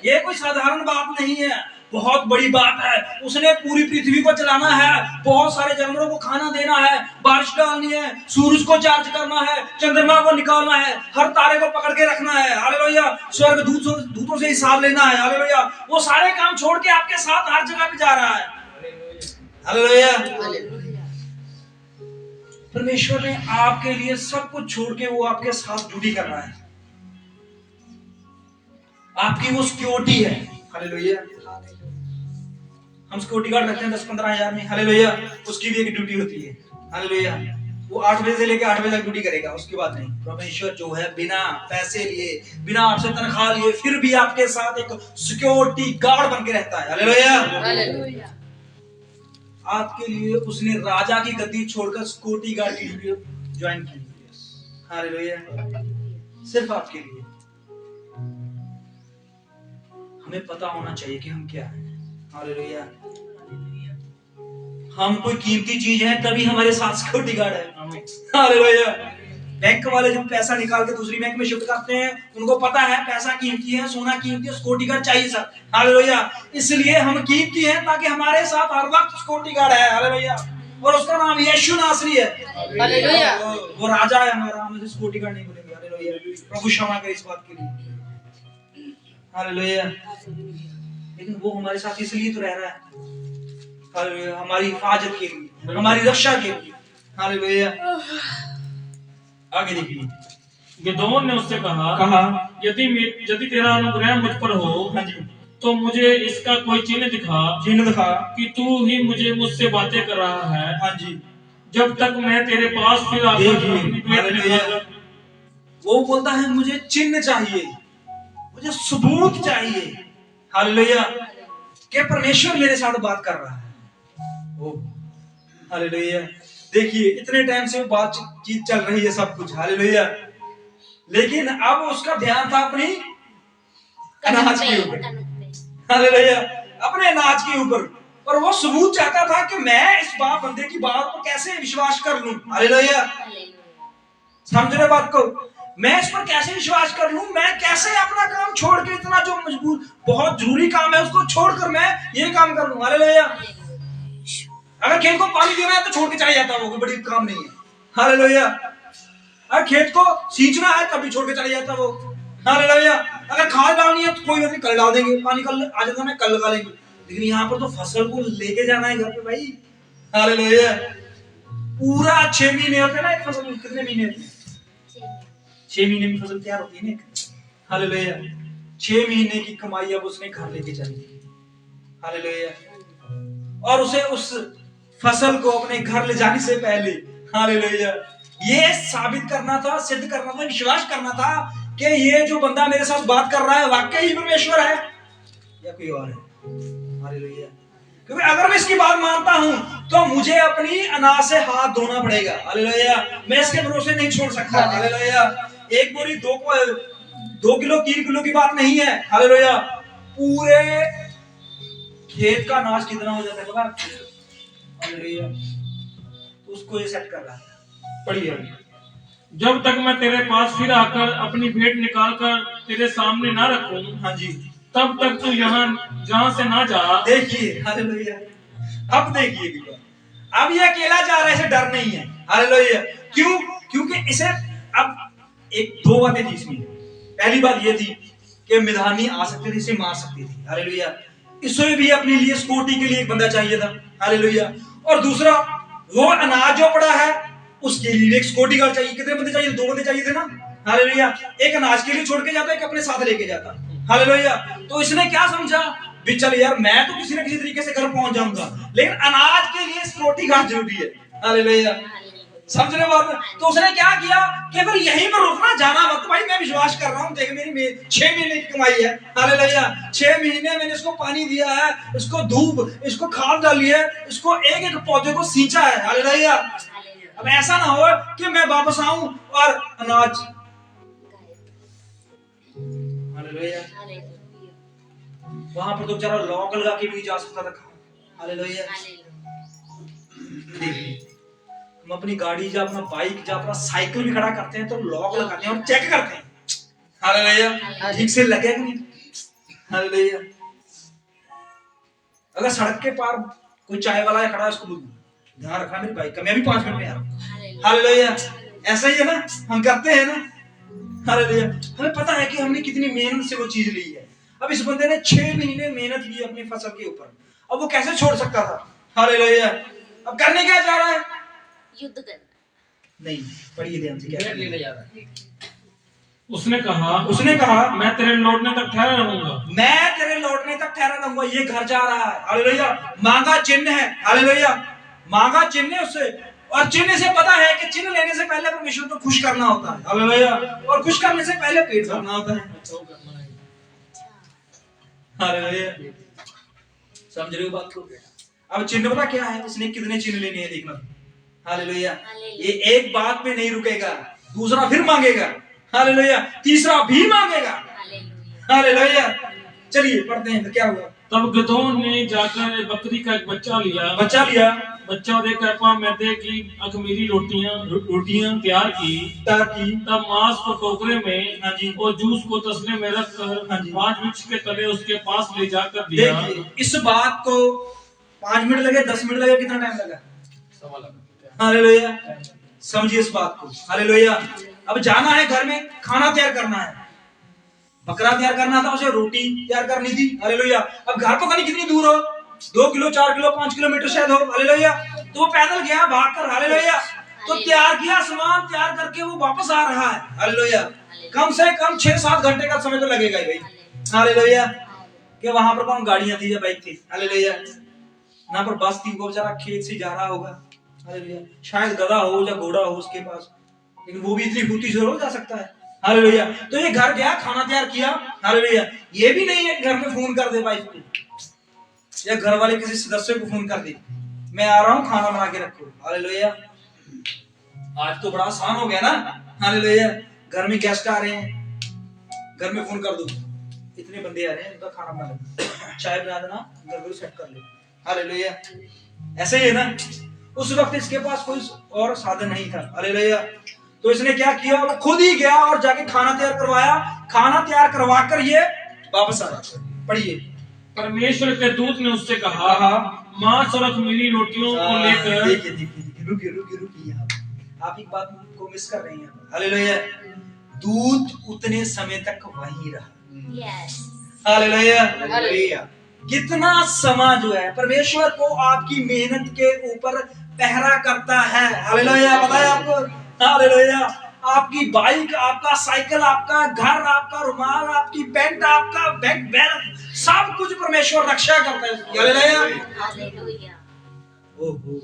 ये कोई साधारण बात नहीं है, बहुत बड़ी बात है। उसने पूरी पृथ्वी को चलाना है, बहुत सारे जानवरों को खाना देना है, बारिश डालनी है, सूरज को चार्ज करना है, चंद्रमा को निकालना है, हर तारे को पकड़ के रखना है। हालेलुया। स्वर्ग दूतों से हिसाब लेना है। हालेलुया। वो सारे काम छोड़ के आपके साथ हर जगह पे जा रहा है। हालेलुया। परमेश्वर ने आपके लिए सब कुछ छोड़ के वो आपके साथ ड्यूटी कर रहा है। आपकी वो सिक्योरिटी है। हालेलुया। हम सिक्योरिटी गार्ड रखते हैं 10-15 हजार में। हालेलुया। उसकी भी एक ड्यूटी होती है। हालेलुया। वो 8 बजे से लेकर 8 बजे तक ड्यूटी करेगा, उसके बाद नहीं। परमेश्वर जो है बिना पैसे लिए, बिना आपसे तनख्वाह लिए, फिर भी आपके साथ एक सिक्योरिटी गार्ड बन के रहता है। हालेलुया। आपके लिए उसने राजा की गद्दी छोड़कर सिक्योरिटी गार्ड की ड्यूटी ज्वाइन की। हालेलुया। सिर्फ आपके लिए। हमें पता होना चाहिए कि हम क्या हैं। हालेलुया। हम कोई कीमती चीज है तभी हमारे साथ सिक्योरिटी गार्ड है। हालेलुया। बैंक वाले जब पैसा निकाल के दूसरी बैंक में शिफ्ट करते हैं, उनको पता है पैसा कीमती है, सोना कीमती है, सिक्योरिटी गार्ड चाहिए सर। हालेलुया। इसलिए हम कीमती हैं ताकि हमारे साथ हर वक्त सिक्योरिटी गार्ड है। हालेलुया। और उसका नाम यीशु नासरी है। हालेलुया। वो राजा है हमारा, हम उसे सिक्योरिटी गार्ड नहीं बोलेंगे। हालेलुया। प्रभु क्षमा करे इस बात के लिए। हालेलुया। लेकिन वो हमारे साथ इसलिए तो रह रहा है, हालेलुया, हमारी हिफाजत के लिए, हमारी रक्षा के लिए। हालेलुया। आगे देखिए, गिदोन ने उससे कहा यदि तेरा अनुग्रह मुझ पर हो, हाँ जी, तो मुझे इसका कोई चिन्ह दिखा कि तू ही मुझसे बातें कर रहा है। हाँ जी, जब तक मैं तेरे पास फिर आकर अपनी पेट निकालकर। वो बोलता है मुझे चिन्ह चाहिए, मुझे सबूत चाहिए। हालेलुया। कि परमेश्वर मेरे साथ बात कर रहा है। ओ हालेलुया। देखिए, इतने टाइम से बातचीत चल रही है, सब कुछ। हालेलुया। लेकिन अब उसका ध्यान था अपनी अनाज के ऊपर। हालेलुया। अपने अनाज के ऊपर। और वो सबूत चाहता था कि मैं इस बंदे की बात पर कैसे विश्वास कर लूं। हालेलुया। समझ रहे बात को? मैं इस पर कैसे विश्वास कर लूं, मैं कैसे अपना काम छोड़ के, इतना जो मजबूर बहुत जरूरी काम है उसको छोड़कर मैं ये काम कर लूं। हालेलुया। अगर खेत को पानी देना है तो छोड़ के चला जाता है, वो कोई बड़ी काम नहीं है। हालेलुया। अगर खेत को सींचना है तभी छोड़ के चला जाता वो। हालेलुया। अगर खाद डालनी है तो कोई बात नहीं, कल डाल देंगे, पानी कल आ जाता है, कल लगा लेंगे। लेकिन यहाँ पर तो फसल को लेके जाना है घर पे भाई। हालेलुया। पूरा 6 महीने होते हैं ना एक फसल में। कितने महीने होते हैं? 6 महीने में फसल तैयार होती है ना। हालेलुया। 6 महीने की कमाई अब उसने घर लेके चली। हालेलुया। और उसे उस फसल को अपने घर ले जाने से पहले, हालेलुया, ये साबित करना था, सिद्ध करना था, विश्वास करना था कि ये जो बंदा मेरे साथ बात कर रहा है वाकई ही परमेश्वर है या कोई और है। हालेलुया। क्योंकि अगर मैं इसकी बात मानता हूं तो मुझे अपनी अनाज से हाथ धोना पड़ेगा। हालेलुया। मैं इसके भरोसे नहीं छोड़ सकता। हालेलुया। एक बोरी 2 किलो 3 किलो की बात नहीं है। हालेलुया। पूरे खेत का अनाज कितना हो जाता है पता? हालेलुया। तो उसको ये सेट कर रहा है। पढ़िए। जब तक मैं तेरे पास फिर आकर अपनी भेंट निकालकर तेरे सामने ना रखूं, हाँ जी, तब तक तू जहां से ना जा। देखिए, हालेलुया। अब देखिए, अब ये अकेला जा रहा है, इसे डर नहीं है। हालेलुया। क्यों? क्योंकि इसे अब 2 बातें थी इसमें। पहली बात ये थी कि मिधानी आ सकती थी, इसे मार सकती थी। हालेलुया। इसे भी अपने लिए सिक्योरिटी के लिए एक बंदा चाहिए था। हालेलुया। और दूसरा, वो अनाज जो पड़ा है उसके लिए एक सिक्योरिटी गार्ड चाहिए। कितने बंदे चाहिए? 2 बंदे चाहिए थे ना। हालेलुया। एक अनाज के लिए छोड़ के जाता, एक अपने साथ लेके जाता। हालेलुया। तो इसने क्या समझा भी, चल यार मैं तो किसी न किसी तरीके से घर पहुंच जाऊंगा, लेकिन अनाज के लिए सिक्योरिटी गार्ड जरूरी है। हालेलुया। समझ रहे हो बात? तो उसने क्या किया कि फिर यहीं पर रुकना, जाना मत भाई, मैं विश्वास कर रहा हूँ, देख मेरी 6 महीने की कमाई है, हालेलुया, 6 महीने मैंने इसको पानी दिया है, इसको धूप, इसको खाद डाली है, इसको एक एक पौधे को सींचा है, हालेलुया। अब ऐसा ना हो कि मैं वापस आऊं और अनाज, हालेलुया, वहां पर तो बेचारा लॉक लगा के भी नहीं जा सकता था, हालेलुया। देखिए हम अपनी गाड़ी या अपना बाइक या अपना साइकिल भी खड़ा करते हैं तो लॉक लगाते हैं और चेक करते हैं, हालेलुया, ठीक से लगे कि नहीं, हालेलुया। अगर सड़क के पार कोई चाय वाला खड़ा है, उसको ध्यान रखना मेरी बाइक का, मैं भी 5 मिनट में आ रहा हूं, हालेलुया। ऐसा ही है ना, हम करते हैं ना, हालेलुया। हमें पता है कि हमने कितनी मेहनत से वो चीज ली है। अब इस बंदे ने 6 महीने मेहनत की अपनी फसल के ऊपर, अब वो कैसे छोड़ सकता था, हालेलुया। अब करने क्या जा रहा है? युद्ध करना। नहीं, पढ़िए ध्यान से क्या लेने जा रहा है। उसने कहा मैं तेरे लौटने तक ठहरा रहूंगा, मैं तेरे लौटने तक ठहरा रहूंगा। ये घर जा रहा है, हालेलुया, मांगा चिन्ह है, हालेलुया, मांगा चिन्ह है उससे, और चिन्ह से पता है कि चिन्ह लेने से पहले परमेश्वर को खुश करना होता है, हालेलुया, और खुश करने से पहले पेट भरना होता है, हालेलुया। समझ रहे हो बात को? अब चिन्ह पता क्या है? इसने कितने चिन्ह लेने हैं देखना, हालेलुया। ये एक बात पे नहीं रुकेगा, दूसरा फिर मांगेगा, हालेलुया, तीसरा भी मांगेगा, हालेलुया। चलिए पढ़ते हैं, तो क्या हुआ? तब गिदोन ने जाकर बकरी का एक बच्चा लिया, बच्चा देकर अपा मैदे की अखमीरी रोटियां तैयार की, तब मांस को टोकरे में हाँ जी, और जूस को तसले में रखकर हाँ जी, 5 वृक्ष के तले उसके पास ले जाकर दिया। देखिए इस बात को 5 मिनट लगे, 10 मिनट लगे, कितना टाइम लगा? हालेलुया। समझिए इस बात को, हालेलुया। अब जाना है घर में, खाना तैयार करना है, बकरा तैयार करना था, उसे रोटी तैयार करनी थी, हालेलुया। अब घर पता नहीं कितनी दूर हो, 2 किलो 4 किलो 5 किलोमीटर शायद हो, हालेलुया। तो वो पैदल गया भागकर, हालेलुया, तो तैयार किया, सामान तैयार करके वो वापस आ रहा है, हालेलुया। कम से कम 6-7 घंटे का समय तो लगेगा ही भाई, हालेलुया। कि वहां पर कौन गाड़ियां थी या बाइक थी, हालेलुया, ना पर बस थी, वो बेचारा खेत से जा रहा होगा, हालेलुया। शायद गधा हो या घोड़ा हो उसके पास, लेकिन वो भी इतनी फुर्ती से हो जा सकता है, हालेलुया। तो ये घर गया, खाना तैयार किया, हालेलुया। ये भी नहीं है घर में फोन कर दे वाइफ को या घर वाले किसी सदस्य को फोन कर दे, मैं आ रहा हूँ, खाना बना के रखो, हालेलुया। आज तो बड़ा आसान हो गया ना, हालेलुया। घर में गेस्ट आ रहे हैं, घर में फोन कर दो, इतने बंदे आ रहे हैं, उनका खाना बना लो, चाय बना देना, घर को सेट कर लो, हालेलुया। ऐसे ही है ना, उस वक्त इसके पास कोई और साधन नहीं था, हालेलुया। तो इसने क्या किया, वो खुद ही गया और जाके खाना तैयार करवाया, खाना तैयार करवा कर ये वापस आया। पढ़िए, परमेश्वर के दूत ने उससे कहा मांस और अखमीरी रोटियों को लेकर, देखिए रुकिए, आप एक बात को मिस कर रहे हैं, हालेलुया। दूत उतने समय तक वहीं रहा, यस, हालेलुया। कितना समय जो है परमेश्वर को आपकी मेहनत के ऊपर पहरा करता है, हालेलुया। बताया आपको, हालेलुया। आपकी बाइक, आपका साइकिल, आपका घर, आपका रुमाल, आपकी पैंट, आपका बैग, सब कुछ परमेश्वर रक्षा करता है, हालेलुया। ओहो,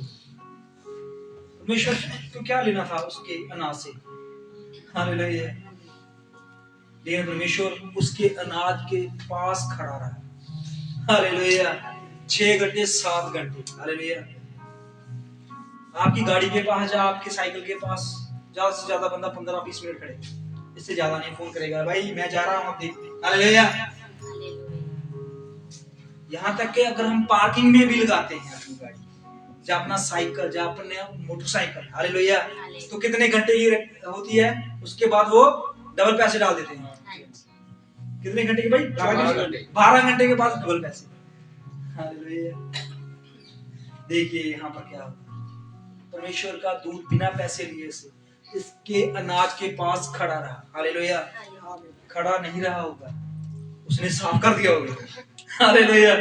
परमेश्वर को क्या लेना था उसके अनाज से, हालेलुया। लेकिन परमेश्वर उसके अनाज के पास खड़ा रहा, हालेलुया, 6 घंटे 7 घंटे, हालेलुया। आपकी गाड़ी के पास या आपके साइकिल के पास ज्यादा से ज्यादा बंदा 15-20 मिनट खड़े, इससे ज्यादा नहीं। फोन करेगा, भाई मैं जा रहा हूं, आप देख, हालेलुया। यहाँ तक कि अगर हम पार्किंग में भी लगाते हैं अपनी गाड़ी या अपना साइकिल या अपने मोटरसाइकिल, हालेलुया, तो कितने घंटे की होती है, उसके बाद वो डबल पैसे डाल देते हैं। कितने घंटे के भाई? 12 घंटे के बाद डबल पैसे, हालेलुया। देखिए यहाँ पर क्या होता, परमेश्वर का दूत बिना पैसे लिए से इसके अनाज के पास खड़ा रहा, हालेलुया। खड़ा नहीं रहा होगा, उसने साफ कर दिया होगा, हालेलुया।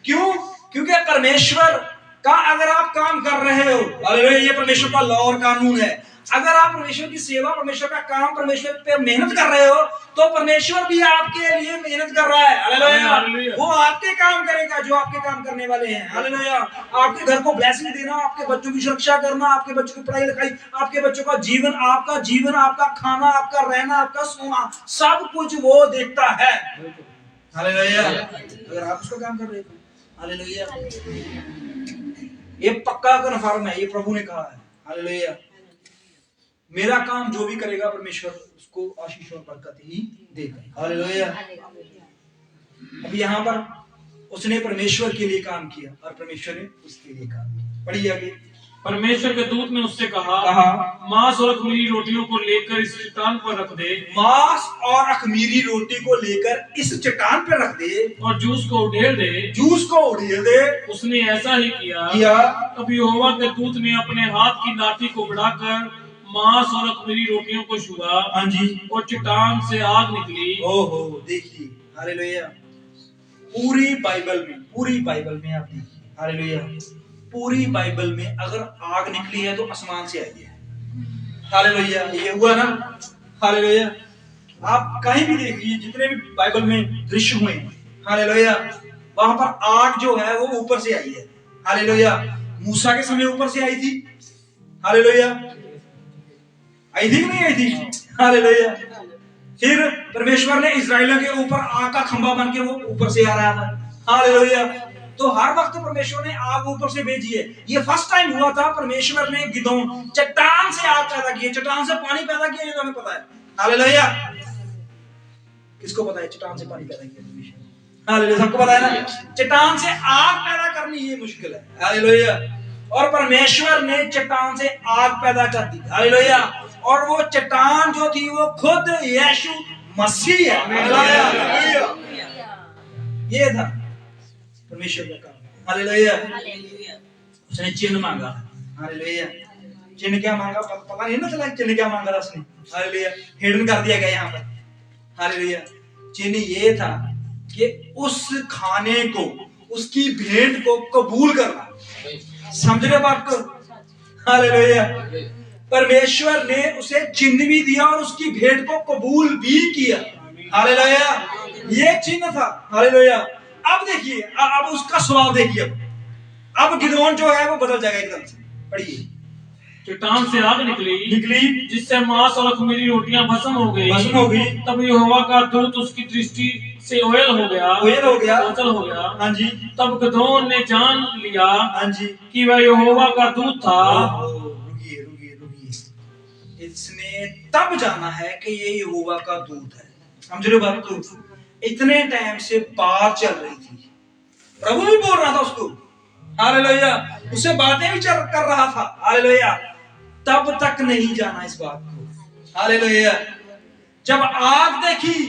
क्यों? क्योंकि परमेश्वर का अगर आप काम कर रहे हो, हालेलुया, ये परमेश्वर का लॉ और कानून है। अगर आप परमेश्वर की सेवा, परमेश्वर का काम, परमेश्वर पे मेहनत कर रहे हो तो परमेश्वर भी आपके लिए मेहनत कर रहा है। हालेलुया। वो आपके काम करेगा जो आपके काम करने वाले हैं। हालेलुया। आपके घर को ब्लेसिंग देना, आपके बच्चों की सुरक्षा करना, आपके बच्चों की पढ़ाई लिखाई, आपके बच्चों का जीवन, आपका खाना, आपका रहना, आपका सोना, सब कुछ वो देखता है। हालेलुया। अगर आप उसका काम कर रहे हो, हालेलुया, ये पक्का कन्फर्म है, ये प्रभु ने कहा है। हालेलुया। मेरा काम जो भी करेगा परमेश्वर उसको आशीष और बरकत ही देगा। हालेलुया। अब यहाँ पर उसने परमेश्वर के लिए काम किया और परमेश्वर ने उसके लिए काम किया। पढ़िए आगे। परमेश्वर के दूत ने उससे कहा मांस और अख़मीरी रोटियों को लेकर इस चट्टान पर रख दे। मांस और अख़मीरी रोटी को लेकर इस चट्टान पर रख दे और जूस को उड़ेल दे। जूस को उड़ेल दे। उसने ऐसा ही किया। तब यहोवा के दूत ने अपने हाथ की लाठी को बढ़ाकर मांस और अख़मीरी रोटियों को छुआ। हाँ जी। और चट्टान से आग निकली। ओहो, देखिए, हालेलुया। पूरी बाइबल में आप देखिए, हालेलुया, पूरी बाइबल में अगर आग निकली है तो आसमान से आई है। हालेलुया। ये हुआ ना। हालेलुया। आप कहीं भी देखिए, जितने भी बाइबल में दृश्य हुए हैं, हालेलुया, वहां पर आग जो है वो ऊपर से आई है। हालेलुया। मूसा के समय ऊपर से आई थी। हालेलुया। आई थी कि नहीं आई थी? हालेलुया। फिर परमेश्वर ने इस्राएलियों के ऊपर आग का खंभा बन के वो ऊपर से आ रहा था। हालेलुया। तो हर वक्त परमेश्वर ने आग ऊपर से भेजी है। ये फर्स्ट टाइम हुआ था परमेश्वर ने गिदोन चट्टान से आग पैदा की, चट्टान से पानी पैदा किया, ये तो हमें पता है। हालेलुया। किसको पता है चट्टान से पानी पैदा किया परमेश्वर? हालेलुया। सबको पता है ना। चट्टान से आग पैदा करनी ये मुश्किल है। हालेलुया। और परमेश्वर ने चट्टान से आग पैदा कर दी। हालेलुया। और वो चट्टान जो थी वो खुद यीशु मसीह है। हालेलुया। ये था परमेश्वर का काम। हालेलुया। उसने चिन्ह मांगा। हालेलुया। चिन्ह क्या मांगा पता नहीं ना चला, चिन्ह क्या मांगा था उसने। हालेलुया। हिडन कर दिया गया यहाँ पर। हालेलुया। चिन्ह ये था कि उस खाने को, उसकी भेंट को कबूल करना। समझ रहे बात को? हालेलुया। परमेश्वर ने उसे चिन्ह भी दिया और उसकी भेंट को कबूल भी किया। हालेलुया। ये चिन्ह था। हालेलुया। अब देखिए, अब उसका स्वभाव देखिए। अब गिदोन जो है वो बदल जाएगा एकदम से। पढ़िए। चट्टान से आग निकली जिससे मांस और अख़मीरी रोटियां भस्म हो गई। तब यहोवा का दूत उसकी दृष्टि से ओयल हो गया। ओझल हो गया। हाँ जी। तब गिदोन ने जान लिया, हाँ जी, कि वह यहोवा का दूत था। रुकिए। इसने तब जाना है कि ये यहोवा का दूत है। समझ रहे बात को? इतने टाइम से बात चल रही थी, प्रभु भी बोल रहा था उसको। हालेलुया। उससे बातें भी कर रहा था। हालेलुया। तब तक नहीं जाना इस बात को। हालेलुया। जब आग देखी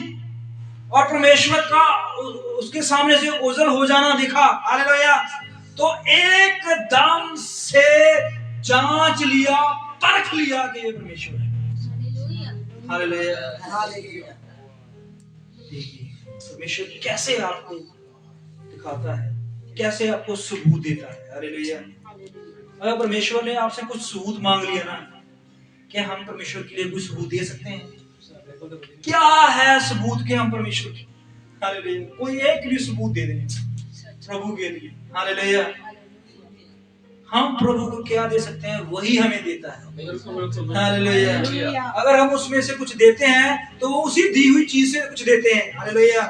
और परमेश्वर का उसके सामने से ओझल हो जाना दिखा, हालेलुया, तो एकदम से जांच लिया, परख लिया कि ये परमेश्वर है। हालेलुया। देखिए परमेश्वर कैसे आपको दिखाता है, कैसे आपको सबूत देता है। हालेलुया। अगर परमेश्वर ने आपसे कुछ सबूत मांग लिया ना, क्या हम परमेश्वर के लिए कुछ सबूत दे सकते हैं? क्या है सबूत के हम परमेश्वर के? हालेलुया। कोई एक भी सबूत दे दें प्रभु के लिए। हालेलुया। हम प्रभु को क्या दे सकते हैं वही हमें देता है। हालेलुया। अगर हम उसमें से कुछ देते हैं तो वो उसी दी हुई चीज से कुछ देते हैं। हालेलुया।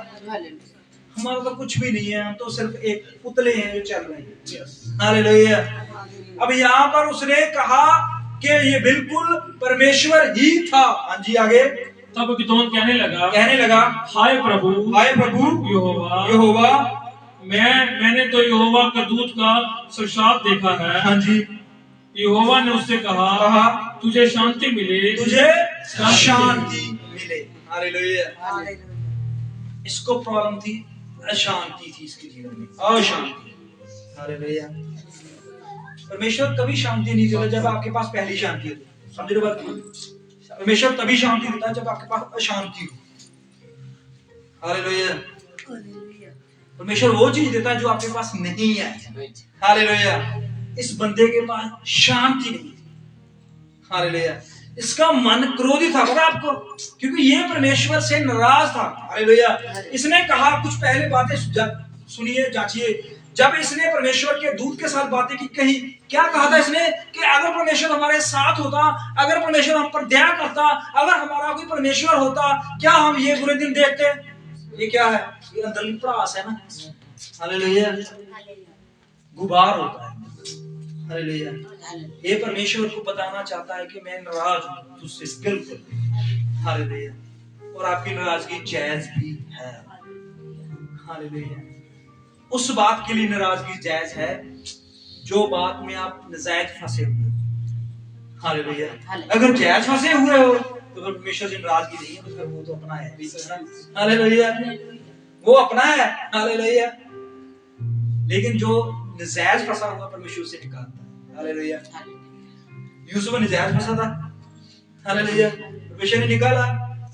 हमारा तो कुछ भी नहीं है, हम तो सिर्फ एक पुतले हैं जो चल रहे हैं। हालेलुया। अब यहाँ पर उसने कहा कि ये बिल्कुल परमेश्वर ही था। हाँ जी, आगे। तब गिदोन कहने लगा हाय प्रभु यहोवा, मैंने तो यहोवा का दूत का साक्षात देखा है। हाँ जी। यहोवा ने उससे कहा तुझे शांति मिले। हालेलुया। इसको प्रॉब्लम थी, अशांति थी इसके जीवन में, अशांति। हालेलुया। परमेश्वर कभी शांति नहीं देता जब आपके पास पहली शांति हो। समझ रहे बात? परमेश्वर तभी शांति देता है जब आपके पास अशांति हो। हालेलुया। परमेश्वर वो चीज देता है जो आपके पास नहीं है। हालेलुया। इस बंदे के पास शांति नहीं थी। हालेलुया। इसका मन क्रोधित था, पता आपको, क्योंकि ये परमेश्वर से नाराज था। हालेलुया। इसने कहा, कुछ पहले बातें सुनिए, जांचिए। जब इसने परमेश्वर के दूत के साथ बातें की, कही क्या कहा था इसने कि अगर परमेश्वर हमारे साथ होता, अगर परमेश्वर हम पर दया करता, अगर हमारा कोई परमेश्वर होता, क्या हम ये बुरे दिन देखते? ये क्या है? ये अंदरली भड़ास है ना। हालेलुया। गुबार होता है। हालेलुया। ये परमेश्वर को बताना चाहता है कि मैं नाराज हूं तुझसे, बिल्कुल। हालेलुया। और आपकी नाराजगी जायज भी है। हालेलुया। उस बात के लिए नाराजगी जायज है जो बात में आप नाजायज फंसे हुए हो। हालेलुया। अगर जायज फंसे हुए हो तो फिर परमेश्वर से नाराजगी नहीं है, तो फिर वो तो अपना है। हालेलुया। वो अपना है। हालेलुया। लेकिन जो नाजायज फंसा हुआ परमेश्वर से निकालता है। हालेलुया। यूसुफ नाजायज फंसा था। हालेलुया। परमेश्वर ने निकाला।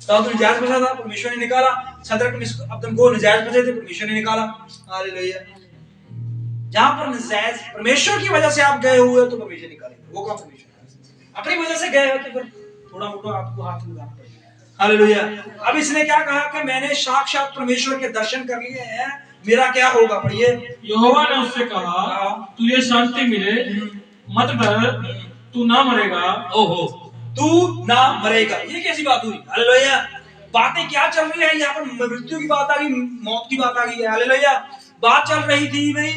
दाऊद नाजायज फंसा था, परमेश्वर ने निकाला। सदरक मिशक अबदनगो नाजायज फंसे थे, परमेश्वर ने निकाला। हालेलुया। जहां पर नाजायज परमेश्वर की वजह से आप गए हुए तो परमेश्वर निकालेगा। वो काम परमेश्वर, अपनी वजह से गए हो तो फिर थोड़ा मोटा आपको हाथ लगाना पड़ेगा। हालेलुया। अब इसने क्या कहा कि मैंने साक्षात परमेश्वर के दर्शन कर लिए हैं, मेरा क्या होगा? पढ़िए। यहोवा ने उससे कहा, तुझे शांति मिले, मत डर, तू ना मरेगा। ओहो, तू ना मरेगा। ये कैसी बात हुई? हालेलुया। बातें क्या चल रही है यहाँ पर? मृत्यु की बात आ गई, मौत की बात आ गई है। हालेलुया। बात चल रही थी भाई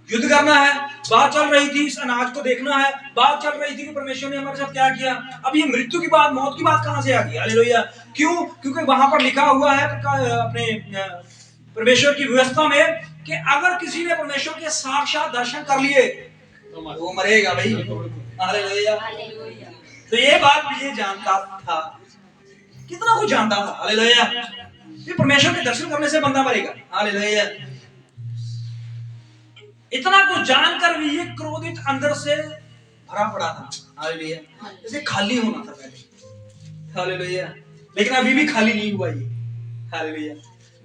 युद्ध करना है, बात चल रही थी इस अनाज को देखना है, बात चल रही थी कि परमेश्वर ने हमारे साथ क्या किया। अब ये मृत्यु की बात, मौत की बात कहां से आ गई? हालेलुया। क्यों? क्योंकि वहां पर लिखा हुआ है अपने परमेश्वर की व्यवस्था में कि अगर किसी ने परमेश्वर के साक्षात दर्शन कर लिए तो वो मरेगा भाई। हालेलुया। तो ये बात भी ये जानता था, कितना कुछ जानता था। हालेलुया। ये परमेश्वर के दर्शन करने से बंदा मरेगा। हालेलुया। इतना कुछ जानकर भी ये क्रोधित अंदर से भरा पड़ा था। हालेलुया। जैसे खाली होना था पहले। हालेलुया। लेकिन अभी भी खाली नहीं हुआ ये। हालेलुया।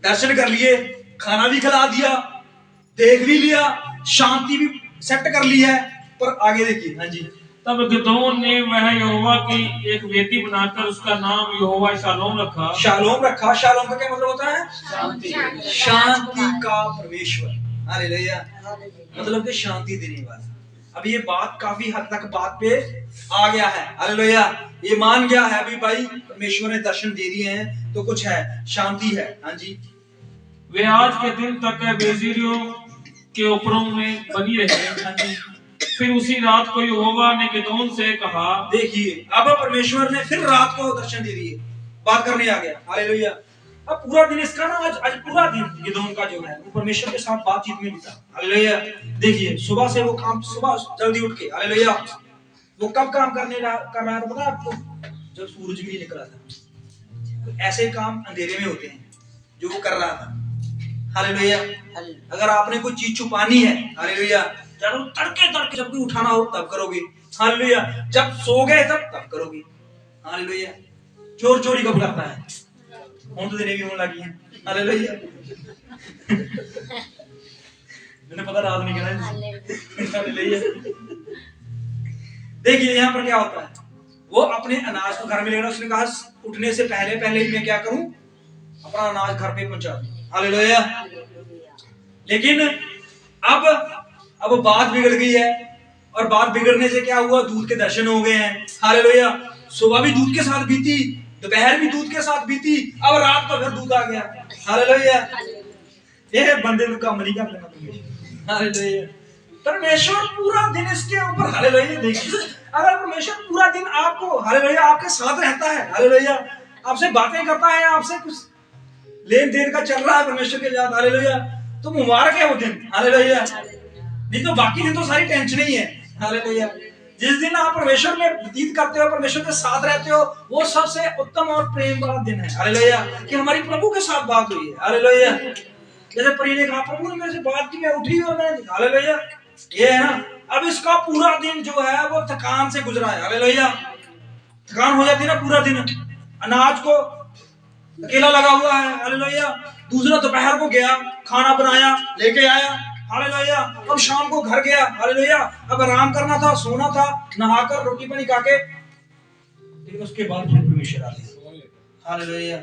दर्शन कर लिए, खाना भी खिला दिया, देख भी लिया, शांति भी सेट कर ली है, पर आगे देखिए। हाँ जी। तब गिदोन ने वह यहोवा की एक वेदी बनाकर उसका नाम यहोवा शालोम रखा। शालोम रखा। शालोम का क्या मतलब होता है? शांति। शांति का परमेश्वर। हालेलुया। मतलब कि शांति देने वाला। अब ये बात काफी हद तक बात पे आ गया है। हालेलुया। ये मान गया है अभी भाई परमेश्वर ने दर्शन दे दिए हैं तो कुछ है, शांति है। हाँ जी। वे आज के दिन तक बेजीरियों के ऊपरों में बनी रही। हाँ जी। फिर उसी रात को यहोवा ने गिदोन से कहा, देखिए अब परमेश्वर ने फिर रात को दर्शन दे दिए, बात करने आ गया। हालेलुया। अब पूरा दिन इसका ना, आज पूरा दिन गिदोन का जो है वो परमेश्वर के साथ बातचीत में बीता। हालेलुया। देखिए सुबह से वो काम, सुबह जल्दी उठ के, हालेलुया, वो कब काम कर रहा था पता है आपको? जब सूरज भी निकला था। तो ऐसे काम अंधेरे में होते हैं जो वो कर रहा था। हालेलुया। अगर आपने कोई चीज छुपानी है, हालेलुया, जब तड़के जब कोई उठाना हो तब करोगे। हालेलुया। जब सो गए तब करोगे। हालेलुया। चोर चोरी कब करता है? तो देने भी होने लगी है। हालेलुया। मैंने पता रात नहीं कहना। हालेलुया। देखिए यहाँ पर क्या होता है, वो अपने अनाज को घर में लेना, उसने कहा उठने से पहले ही मैं क्या करूं, अपना अनाज घर पे पहुंचा दूं। हालेलुया। लेकिन अब बात बिगड़ गई है, और बात बिगड़ने से क्या हुआ, दूध के दर्शन हो गए हैं। हालेलुया। सुबह भी दूध के साथ बीती, दोपहर भी दूध के साथ बीती, अब रात को फिर दूध आ गया। हालेलुया। ये बंदे को काम नहीं कर लेना। हालेलुया। परमेश्वर पूरा दिन इसके ऊपर, हालेलुया, देखिए अगर परमेश्वर पूरा दिन आपको, हालेलुया, आपके साथ रहता है, हालेलुया, आपसे बातें करता है, आपसे कुछ लेन देन का चल रहा है परमेश्वर के साथ, हालेलुया, तो मुबारक है वो दिन। हालेलुया। नहीं तो बाकी दिन तो सारी टेंशन ही है। हालेलुया। जिस दिन आप परमेश्वर में व्यतीत करते हो, परमेश्वर के साथ रहते हो, वो सबसे उत्तम और प्रेम वाला दिन है। हालेलुया। कि हमारी प्रभु के साथ बात हुई है। हालेलुया। जैसे प्रिय ने कहा, प्रभु ने मेरे से बात की, मैं उठी और मैंने, हालेलुया, ये है ना। अब इसका पूरा दिन जो है वो थकान से गुजरा है। हालेलुया। थकान हो जाती है ना पूरा दिन। अनाज को अकेला लगा हुआ है। हालेलुया। दूसरा दोपहर को गया, खाना बनाया, लेके आया। हालेलुया। अब शाम को घर गया। हालेलुया। अब आराम करना था, सोना था, नहाकर रोटी पानी खा के लेकिन उसके बाद फिर परमेश्वर आ गया। हालेलुया।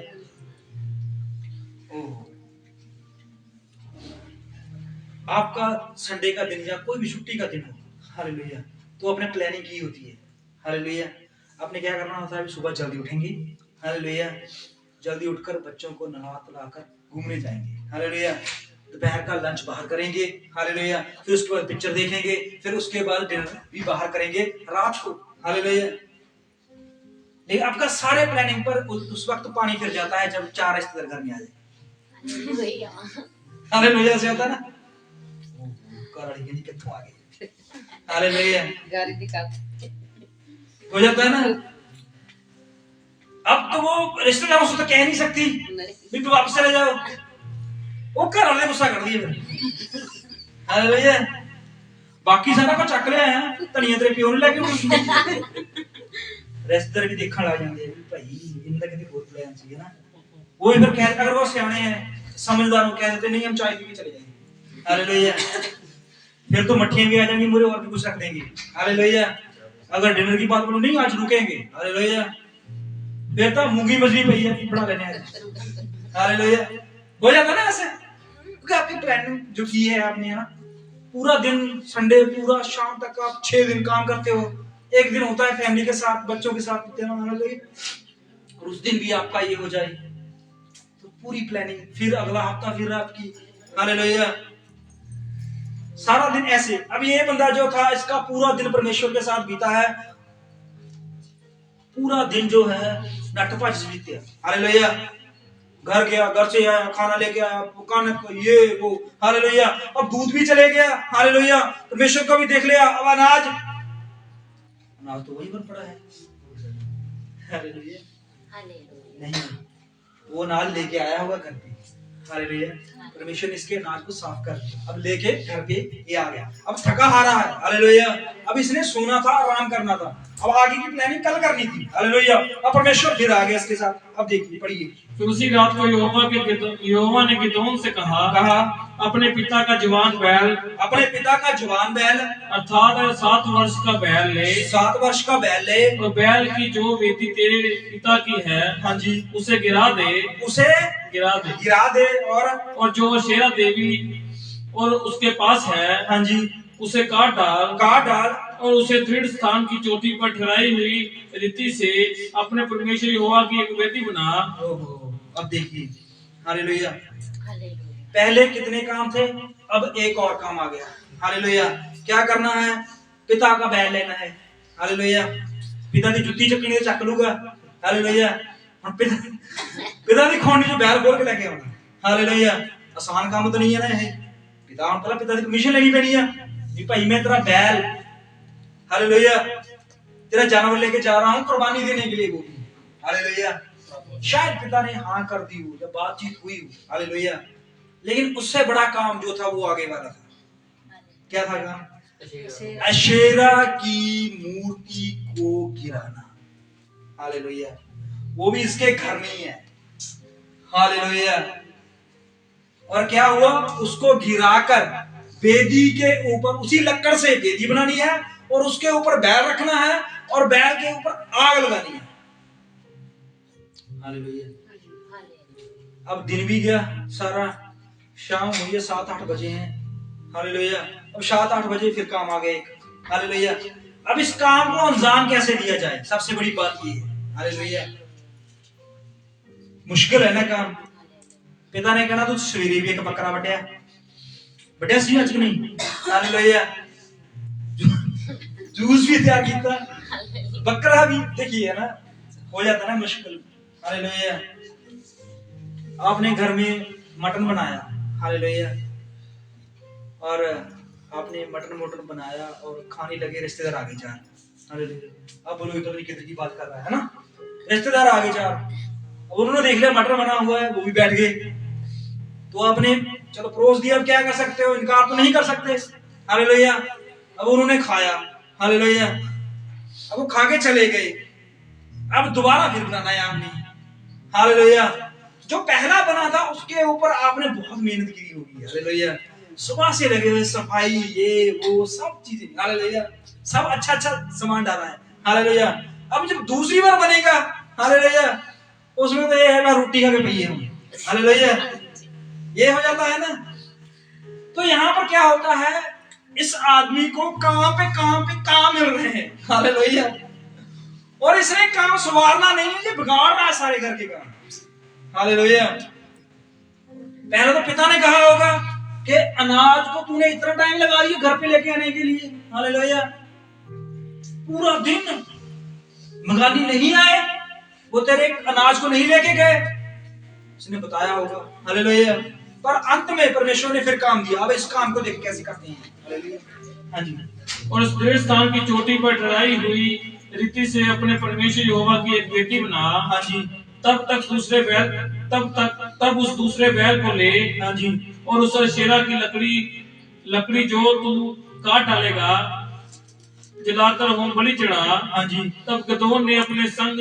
आपका संडे का दिन या कोई भी छुट्टी का दिन हो, हालेलुया, तो अपने प्लानिंग की होती है। हालेलुया। आपने क्या करना होता है? सुबह जल्दी उठेंगे, हालेलुया, जल्दी उठकर बच्चों को नहला धुलाकर घूमने जाएंगे, हालेलुया, दोपहर का लंच बाहर करेंगे, हालेलुया, फिर उसके बाद पिक्चर देखेंगे, फिर उसके बाद डिनर भी बाहर करेंगे रात को, हालेलुया। लेकिन आपका सारे प्लानिंग पर उस वक्त पानी फिर जाता है जब 4 रिश्तेदार घर में आ जाए। हालेलुया से होता ना, कराड़ी के कित्थों आ गए, हालेलुया, गाड़ी दिखा हो जाता है ना। अब तो वो रिश्तेदारों से तो कह नहीं सकती भी तुम वापस चले जाओ, वो घर वाले गुस्सा कर दिए फिर, हालेलुया। बाकी सारा को चक लिया है, धनिया तेरे प्यो ने लेके रिश्तेदार भी देखने लग जाते हैं भाई इनका कितने बहुत प्लान चाहिए ना। वो भी फिर कह, अगर वो सियाने हैं समझदार हो, कह देते नहीं हम चाय पी के चले जाएंगे, हालेलुया। फिर तो मट्ठियां भी आ जाएंगी मुझे और भी कुछ रख देंगे, हालेलुया। अगर डिनर की बात बोलो नहीं आज रुकेंगे, हालेलुया, फिर तो मूंगी मछली पई है बना लेने हैं, हालेलुया। हो जाता ना ऐसे, क्योंकि आपकी प्लानिंग जो की है आपने, है ना, पूरा दिन संडे पूरा शाम तक आप 6 दिन काम करते हो, एक दिन होता है फैमिली के साथ बच्चों के साथ बिताना, हालेलुया, और उस दिन भी आपका ये हो जाए तो पूरी प्लानिंग, फिर अगला हफ्ता फिर आपकी, हालेलुया, सारा दिन ऐसे। अब ये बंदा जो था इसका पूरा दिन परमेश्वर के साथ बीता है, पूरा दिन जो है नटपच बीते, हालेलुया। घर गया, घर से आया, खाना लेके आया, दुकान ये वो, हालेलुया, अब दूध भी चले गया, हालेलुया, परमेश्वर को भी देख लिया, अब अनाज तो वही बन पड़ा है, हालेलुया, नहीं वो अनाज लेके आया होगा घर पे, हालेलुया, परमेश्वर ने इसके अनाज को साफ कर दिया, अब लेके घर पे ये आ गया, अब थका हारा है, हालेलुया, अब इसने सोना था, आराम करना था, अब आगे की प्लानिंग कल करनी थी, हालेलुया, अब परमेश्वर फिर आ गया इसके साथ। अब देखिए पढ़िए, फिर उसी रात को यहोवा ने गिदोन से कहा अपने पिता का जवान बैल, अपने पिता का जवान बैल अर्थात 7 वर्ष का बैल ले, 7 वर्ष का बैल ले, और बैल की जो वेदी तेरे पिता की है, हाँ जी, उसे गिरा दे, उसे गिरा दे, और जो अशेरा देवी और उसके पास है, हाँ जी, उसे काट डाल, और उसे दृढ़ स्थान की चोटी पर ठहराई हुई रीति से अपने परमेश्वर यहोवा की एक वेदी बना। अब देखिए, हालेलुया, पहले कितने काम थे, अब एक और काम आ गया, हालेलुया। क्या करना है? पिता का बैल लेना है, हालेलुया, पिता की जुत्ती चकनी चक लूगा, हालेलुया, पिता की खोनी जो बैल खोल के लेके आना, हालेलुया, आसान काम तो नहीं है ना, पिता पहले पिता की परमिशन लेनी पैनी है कि भाई मैं तेरा बैल, हालेलुया, तेरा जानवर लेके जा रहा हूं कुर्बानी देने के लिए, वो हालेलुया। शायद पिता ने हाँ कर दी हो, जब बातचीत हुई हो, हालेलुया, लेकिन उससे बड़ा काम जो था वो आगे वाला था। क्या था काम? अशेरा की मूर्ति को गिराना, हालेलुया, वो भी इसके घर में ही है, हालेलुया। और क्या हुआ? उसको गिराकर वेदी के ऊपर, उसी लकड़ से वेदी बनानी है और उसके ऊपर बैल रखना है और बैल के ऊपर आग लगानी है, हालेलुया। अब दिन भी गया सारा, शाम हुई है, 7-8 बजे हैं, हालेलुया। अब 7-8 बजे फिर काम आ गए, हालेलुया। अब इस काम को अंजाम कैसे दिया जाए? सबसे बड़ी बात ये है, हालेलुया, मुश्किल है ना काम। पिता ने कहना तू सवेरे भी एक बकरा बटिया सी अच नहीं, हालेलुया, जूस भी तैयार किया, बकरा भी, देखिए ना, हो जाता ना मुश्किल, हालेलुया। आपने घर में मटन बनाया, हालेलुया, और आपने मटन बनाया और खाने लगे, रिश्तेदार आगे चार, हालेलुया। अब बोलो इधर किधर की बात कर रहा है ना, रिश्तेदार आगे चार, उन्होंने देख लिया मटन बना हुआ है, वो भी बैठ गए, तो आपने चलो परोस दिया, अब क्या कर सकते हो, इनकार तो नहीं कर सकते, हालेलुया। अब उन्होंने खाया, हालेलुया, अब वो खा के चले गए, अब दोबारा फिर बनाना है आपने, हालेलुया। जो पहला बना था उसके ऊपर आपने बहुत मेहनत की होगी, हालेलुया, सुबह से लगे हुए, सफाई ये वो सब चीजें, हालेलुया, सब अच्छा सामान डाला है, हालेलुया। अब जब दूसरी बार बनेगा, हालेलुया, उसमें तो ये है मैं रोटी खा के पहिए हूं, हालेलुया, ये हो जाता है ना। तो यहाँ पर क्या होता है, इस आदमी को काम पे काम मिल रहे हैं, हालेलुया, और इसने काम संवारना नहीं है, ये बिगाड़ रहा है सारे घर के काम, हालेलुया। पहले तो पिता ने कहा होगा कि अनाज को तूने इतना टाइम लगा लिया घर पे लेके आने के लिए, हालेलुया, पूरा दिन मंगानी नहीं आए, वो तेरे अनाज को नहीं लेके गए, उसने बताया होगा, हालेलुया। पर अंत में परमेश्वर ने फिर काम दिया। अब इस काम को देख कैसे करते हैं, हालेलुया। हाँ जी। और उस दृढ़ स्थान की चोटी पर ठहराई हुई रीति से अपने परमेश्वर यहोवा की एक बेटी बना। हाँ जी। तब उस दूसरे बैल को ले। हाँ जी। और उस अशेरा की लकड़ी जो तू काट डालेगा जलाकर होम बलि चढ़ा। हाँ जी। तब गिदोन ने अपने संग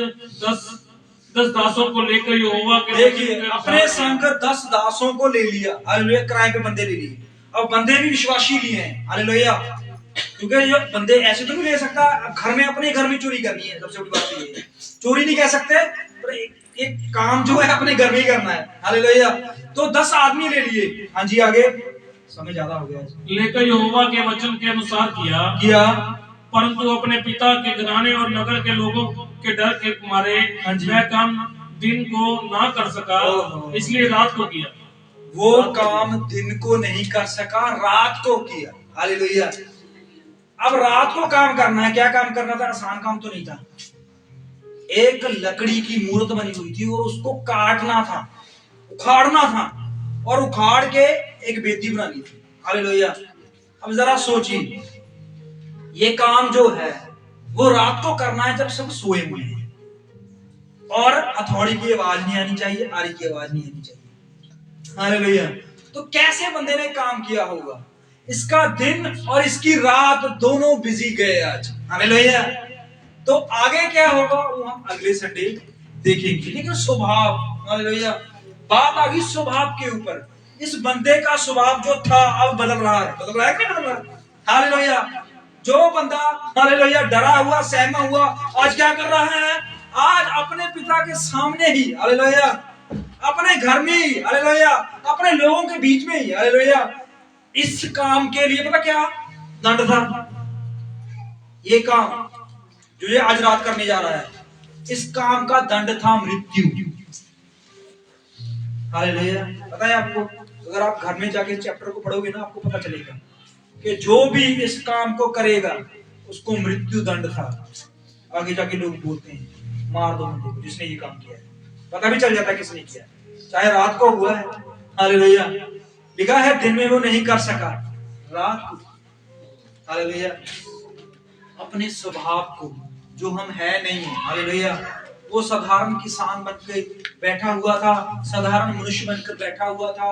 10 दासों को लेकर यहोवा के, देखिए, अपने संग 10 दासों को ले लिया, हालेलुया, किराए पे बंदे ले लिए। अब बंदे भी विश्वासी लिए हैं, हालेलुया, क्योंकि ये बंदे ऐसे तो नहीं ले सकता। अब घर में, अपने घर में चोरी करनी है, सबसे बड़ी बात ये है, चोरी नहीं कह सकते, पर एक काम जो है अपने घर में ही करना है, हालेलुया। तो 10 आदमी ले लिए। हाँ जी, आगे, समय ज्यादा हो गया, लेकर यहोवा के वचन के अनुसार किया, परंतु अपने पिता के घराने और नगर के लोगों के डर के मारे वह काम दिन को ना कर सका, इसलिए रात को किया। वो काम दिन को नहीं कर सका, रात को किया, हालेलुया। अब रात को काम करना है, क्या काम करना था, आसान काम तो नहीं था। एक लकड़ी की मूर्त बनी हुई थी और उसको काटना था, उखाड़ना था, और उखाड़ के एक बेदी बनानी थी, हालेलुया। अब जरा सोचिए, ये काम जो है वो रात को करना है जब सब सोए हुए हैं, और हथौड़ी की आवाज नहीं आनी चाहिए, आरी की आवाज नहीं आनी चाहिए, हालेलुया। तो कैसे बंदे ने काम किया होगा, इसका दिन और इसकी रात दोनों बिजी गए आज, हालेलुया। तो आगे क्या होगा वो हम अगले संडे देखेंगे। लेकिन स्वभाव, हालेलुया, बात आ गई स्वभाव के ऊपर। इस बंदे का स्वभाव जो था अब बदल रहा है, बदल रहा है कि नहीं बदल रहा है, हालेलुया। जो बंदा, हालेलुया, डरा हुआ, सहमा हुआ, आज क्या कर रहा है, आज अपने पिता के सामने ही, हालेलुया, अपने घर में ही, हालेलुया, अपने लोगों के बीच में ही, हालेलुया, इस काम के लिए पता क्या दंड था। ये काम जो ये आज रात करने जा रहा है, इस काम का दंड था मृत्यु, हालेलुया। पता है आपको, अगर आप घर में जाके चैप्टर को पढ़ोगे ना, आपको पता चलेगा कि जो भी इस काम को करेगा उसको मृत्यु दंड था। आगे जाके लोग बोलते हैं मार दो बंदे को जिसने ये काम किया है, पता भी चल जाता है किसने किया, चाहे रात को हुआ है, हालेलुया। लिखा है दिन में वो नहीं कर सका, रात को, हालेलुया। अपने स्वभाव को जो हम है नहीं है, हालेलुया, वो साधारण किसान बनकर बैठा हुआ था, साधारण मनुष्य बनकर बैठा हुआ था,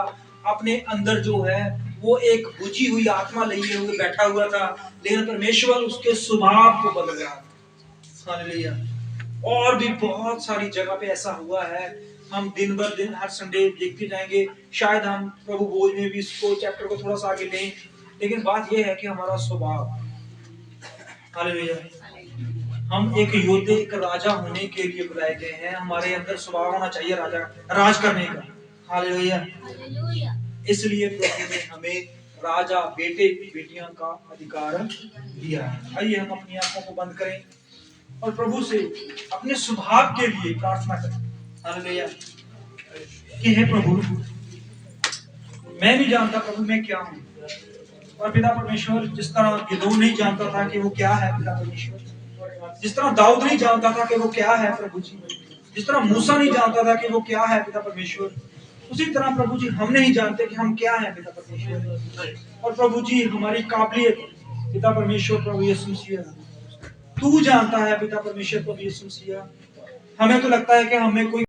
अपने अंदर जो है वो एक बुझी हुई आत्मा लिए हुए बैठा हुआ था, लेकिन परमेश्वर उसके स्वभाव को बदल रहा था, हालेलुया। और भी बहुत सारी जगह पे ऐसा हुआ है, हम दिन भर दिन हर संडे देखते जाएंगे, शायद हम प्रभु भोज में भी इसको चैप्टर को थोड़ा सा आगे लें, लेकिन बात यह है कि हमारा स्वभाव, हालेलुया, हम एक योद्धे, एक राजा होने के लिए बुलाए गए हैं। हमारे अंदर स्वभाव होना चाहिए राजा, राज करने का, हालेलुया। इसलिए प्रभु ने हमें राजा, बेटे बेटियां का अधिकार दिया है। आइए हम अपनी आंखों को बंद करें और प्रभु से अपने स्वभाव के लिए प्रार्थना करें, हालेलुया। कि हे प्रभु, मैं नहीं जानता प्रभु मैं क्या हूं, और पिता परमेश्वर जिस तरह गिदोन नहीं जानता था कि वो क्या है, पिता परमेश्वर जिस तरह दाऊद नहीं जानता था कि वो क्या है प्रभु जी, जिस तरह मूसा नहीं जानता था कि वो क्या है पिता परमेश्वर, उसी तरह प्रभु जी हम नहीं जानते कि हम क्या है पिता परमेश्वर। और प्रभु जी हमारी काबिलियत पिता परमेश्वर प्रभु यीशु मसीह तू जानता है पिता परमेश्वर प्रभु यीशु मसीह। हमें तो लगता है कि हमें कोई